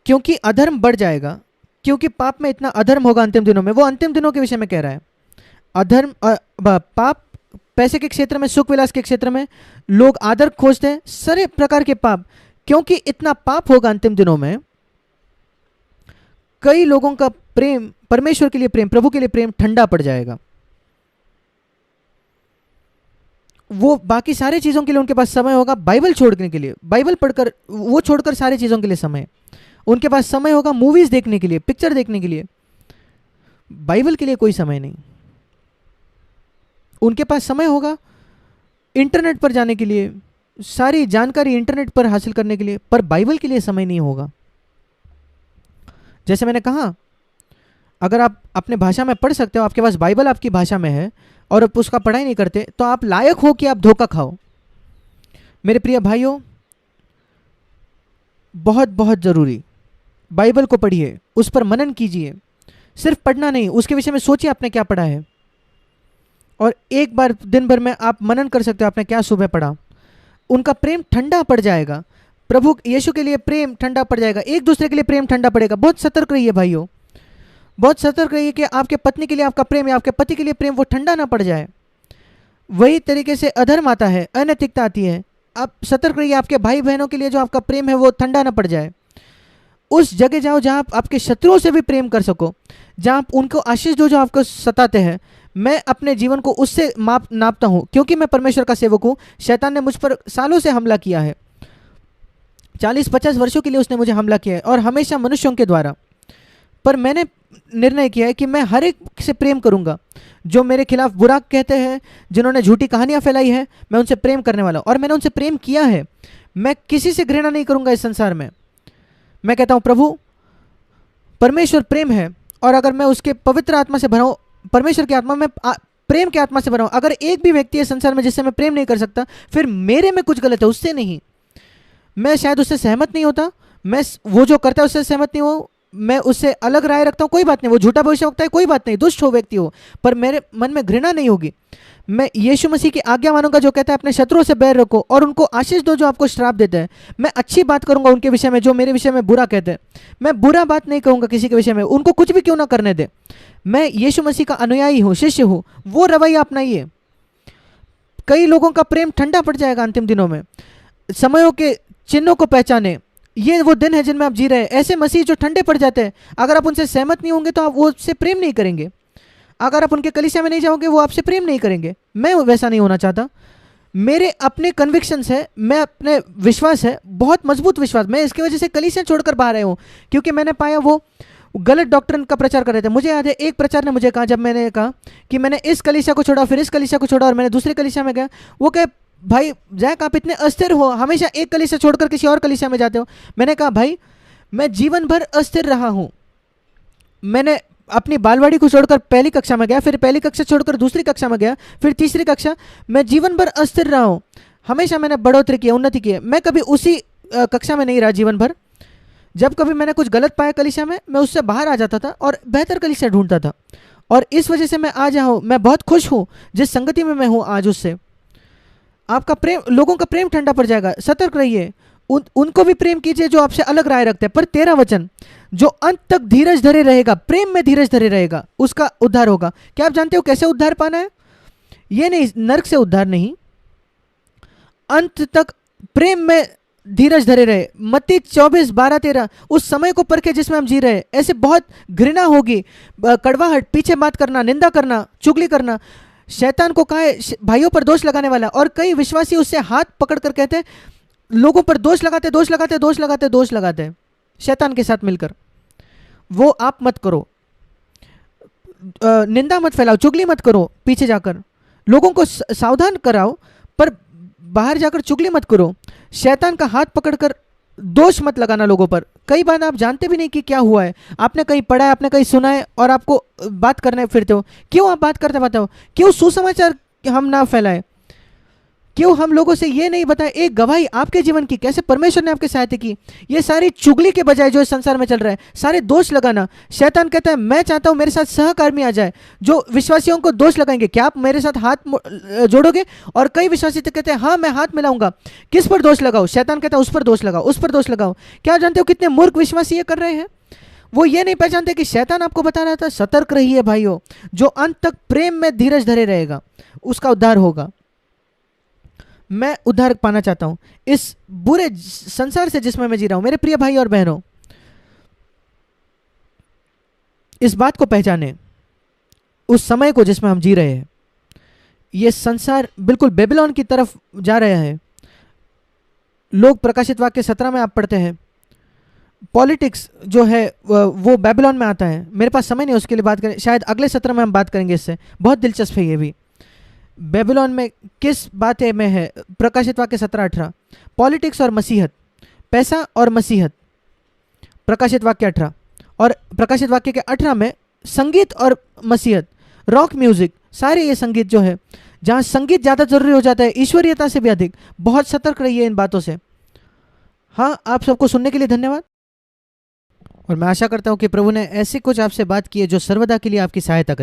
क्योंकि अधर्म बढ़ जाएगा, क्योंकि पाप में इतना अधर्म होगा अंतिम दिनों में। वो अंतिम दिनों के विषय में कह रहा है। अधर्म, पाप, पैसे के क्षेत्र में, सुख विलास के क्षेत्र में लोग आदर खोजते हैं, सारे प्रकार के पाप। क्योंकि इतना पाप होगा अंतिम दिनों में, कई लोगों का प्रेम, परमेश्वर के लिए प्रेम, प्रभु के लिए प्रेम ठंडा पड़ जाएगा। वो बाकी सारी चीज़ों के लिए उनके पास समय होगा, बाइबल छोड़ने के लिए, बाइबल पढ़कर, वो छोड़कर सारी चीज़ों के लिए समय। उनके पास समय होगा मूवीज़ देखने के लिए, पिक्चर देखने के लिए, बाइबल के लिए कोई समय नहीं। उनके पास समय होगा इंटरनेट पर जाने के लिए, सारी जानकारी इंटरनेट पर हासिल करने के लिए, पर बाइबल के लिए समय नहीं होगा। जैसे मैंने कहा, अगर आप अपने भाषा में पढ़ सकते हो, आपके पास बाइबल आपकी भाषा में है, और आप उसका पढ़ाई नहीं करते, तो आप लायक हो कि आप धोखा खाओ। मेरे प्रिय भाइयों, बहुत बहुत ज़रूरी, बाइबल को पढ़िए, उस पर मनन कीजिए। सिर्फ पढ़ना नहीं, उसके विषय में सोचिए आपने क्या पढ़ा है, और एक बार दिन भर में आप मनन कर सकते हो आपने क्या सुबह पढ़ा। उनका प्रेम ठंडा पड़ जाएगा, प्रभु यीशु के लिए प्रेम ठंडा पड़ जाएगा, एक दूसरे के लिए प्रेम ठंडा पड़ेगा। बहुत सतर्क रहिए भाइयों, बहुत सतर्क रहिए कि आपके पत्नी के लिए आपका प्रेम या आपके पति के लिए प्रेम वो ठंडा ना पड़ जाए। वही तरीके से अधर्म आता है, अनैतिकता आती है। आप सतर्क रहिए, आपके भाई बहनों के लिए जो आपका प्रेम है वो ठंडा ना पड़ जाए। उस जगह जाओ जहाँ आप आपके शत्रुओं से भी प्रेम कर सको, जहाँ आप उनको आशीष दो जो आपको सताते हैं। मैं अपने जीवन को उससे नापता हूँ, क्योंकि मैं परमेश्वर का सेवक हूँ। शैतान ने मुझ पर सालों से हमला किया है, 40-50 वर्षों के लिए उसने मुझे हमला किया है, और हमेशा मनुष्यों के द्वारा। पर मैंने निर्णय किया है कि मैं हर एक से प्रेम करूंगा। जो मेरे खिलाफ बुरा कहते हैं, जिन्होंने झूठी कहानियां फैलाई है, मैं उनसे प्रेम करने वाला हूं, और मैंने उनसे प्रेम किया है। मैं किसी से घृणा नहीं करूंगा इस संसार में। मैं कहता हूं प्रभु परमेश्वर प्रेम है, और अगर मैं उसके पवित्र आत्मा से भरा हूं, परमेश्वर की आत्मा में प्रेम की आत्मा से भरा हूं, अगर एक भी व्यक्ति है संसार में जिससे मैं प्रेम नहीं कर सकता, फिर मेरे में कुछ गलत है, उससे नहीं। मैं शायद उससे सहमत नहीं होता, मैं वो जो करता है उससे सहमत नहीं हूँ, मैं उससे अलग राय रखता हूँ, कोई बात नहीं, वो झूठा भविष्यवक्ता है, कोई बात नहीं, दुष्ट हो व्यक्ति हो, पर मेरे मन में घृणा नहीं होगी। मैं यीशु मसीह की आज्ञा मानूंगा जो कहता है अपने शत्रुओं से बैर रखो और उनको आशीष दो जो आपको श्राप देते हैं। मैं अच्छी बात करूंगा उनके विषय में जो मेरे विषय में बुरा कहते हैं। मैं बुरा बात नहीं कहूंगा किसी के विषय में, उनको कुछ भी क्यों ना करने दे। मैं यीशु मसीह का अनुयायी हूँ, शिष्य हूँ, वो रवैया अपनाइए। कई लोगों का प्रेम ठंडा पड़ जाएगा अंतिम दिनों में। समयों के चिन्हों को पहचाने, ये वो दिन है जिनमें आप जी रहे हैं। ऐसे मसीह जो ठंडे पड़ जाते हैं, अगर आप उनसे सहमत नहीं होंगे तो आप वो उससे प्रेम नहीं करेंगे। अगर आप उनके कलीसिया में नहीं जाओगे, वो आपसे प्रेम नहीं करेंगे। मैं वैसा नहीं होना चाहता। मेरे अपने कन्विक्शंस है, मैं अपने विश्वास है, बहुत मजबूत विश्वास। मैं इसकी वजह से कलीसिया छोड़कर बाहर आया हूँ, क्योंकि मैंने पाया वो गलत डॉक्ट्रिन का प्रचार कर रहे थे। मुझे याद है एक प्रचार ने मुझे कहा, जब मैंने कहा कि मैंने इस कलीसिया को छोड़ा, फिर इस कलीसिया को छोड़ा और मैंने दूसरे कलीसिया में गया, वो कहे भाई जैक आप इतने अस्थिर हो, हमेशा एक कलीसिया छोड़कर किसी और कलीसिया में जाते हो। मैंने कहा भाई मैं जीवन भर अस्थिर रहा हूँ। मैंने अपनी बालवाड़ी को छोड़कर पहली कक्षा में गया, फिर पहली कक्षा छोड़कर दूसरी कक्षा में गया, फिर तीसरी कक्षा। मैं जीवन भर अस्थिर रहा हूँ, हमेशा मैंने बढ़ोतरी की, उन्नति की है। मैं कभी उसी कक्षा में नहीं रहा जीवन भर। जब कभी मैंने कुछ गलत पाया कलीसिया में, मैं उससे बाहर आ जाता था और बेहतर कलीसिया ढूंढता था। और इस वजह से मैं आज यहाँ हूँ। मैं बहुत खुश हूँ जिस संगति में मैं हूँ आज उससे। आपका प्रेम, लोगों का प्रेम ठंडा पड़ जाएगा। सतर्क रहिए, उनको भी प्रेम कीजिए जो आपसे अलग राय रखते हैं। पर 13 वचन, जो अंत तक धीरज धरे रहेगा, प्रेम में धीरज धरे रहेगा, उसका उद्धार होगा। क्या आप जानते हो कैसे उद्धार पाना है? ये नहीं, नरक से उद्धार नहीं, अंत तक प्रेम में धीरज धरे रहे। मत्ती 24:12-13, उस समय को परखे जिसमें हम जी रहे हैं। ऐसे बहुत घृणा होगी, कड़वाहट, पीछे बात करना, निंदा करना, चुगली करना। शैतान को कहा है भाइयों पर दोष लगाने वाला, और कई विश्वासी उससे हाथ पकड़कर कहते हैं, लोगों पर दोष लगाते दोष लगाते दोष लगाते दोष लगाते शैतान के साथ मिलकर। वो आप मत करो। निंदा मत फैलाओ, चुगली मत करो, पीछे जाकर लोगों को सावधान कराओ, पर बाहर जाकर चुगली मत करो। शैतान का हाथ पकड़कर दोष मत लगाना लोगों पर। कई बार आप जानते भी नहीं कि क्या हुआ है, आपने कहीं पढ़ा है, आपने कहीं सुना है, और आपको बात करने फिरते हो। क्यों आप बात करते बताओ? क्यों सुसमाचार हम ना फैलाए? क्यों हम लोगों से ये नहीं बताए एक गवाही आपके जीवन की, कैसे परमेश्वर ने आपकी सहायता की? ये सारी चुगली के बजाय जो इस संसार में चल रहा है, सारे दोष लगाना। शैतान कहता है मैं चाहता हूं मेरे साथ सहकर्मी आ जाए जो विश्वासियों को दोष लगाएंगे। क्या आप मेरे साथ हाथ जोड़ोगे? और कई विश्वासी तो कहते हैं हाँ मैं हाथ मिलाऊंगा। किस पर दोष लगाओ? शैतान कहता है उस पर दोष लगाओ, उस पर दोष लगाओ। क्या जानते हो कितने मूर्ख विश्वासी ये कर रहे हैं? वो ये नहीं पहचानते कि शैतान आपको बता रहा था सतर्क रहिए भाइयों, जो अंत तक प्रेम में धीरज धरे रहेगा उसका उद्धार होगा। मैं उद्धार पाना चाहता हूं इस बुरे संसार से जिसमें मैं जी रहा हूं। मेरे प्रिय भाई और बहनों, इस बात को पहचाने, उस समय को जिसमें हम जी रहे हैं। यह संसार बिल्कुल बेबीलोन की तरफ जा रहा है। लोग प्रकाशित वाक्य 17 में आप पढ़ते हैं, पॉलिटिक्स जो है वो बेबीलोन में आता है। मेरे पास समय नहीं उसके लिए बात करें, शायद अगले सत्र में हम बात करेंगे इससे। बहुत दिलचस्प है ये भी। बेबीलोन में किस बातें में है? प्रकाशित वाक्य 17-18, पॉलिटिक्स और मसीहत, पैसा और मसीहत। प्रकाशित वाक्य 18, और प्रकाशित वाक्य के 18 में संगीत और मसीहत, रॉक म्यूजिक, सारे ये संगीत जो है, जहाँ संगीत ज़्यादा जरूरी हो जाता है ईश्वरीयता से भी अधिक। बहुत सतर्क रहिए इन बातों से। हाँ, आप सबको सुनने के लिए धन्यवाद, और मैं आशा करता हूँ कि प्रभु ने ऐसी कुछ आपसे बात की है जो सर्वदा के लिए आपकी सहायता करे।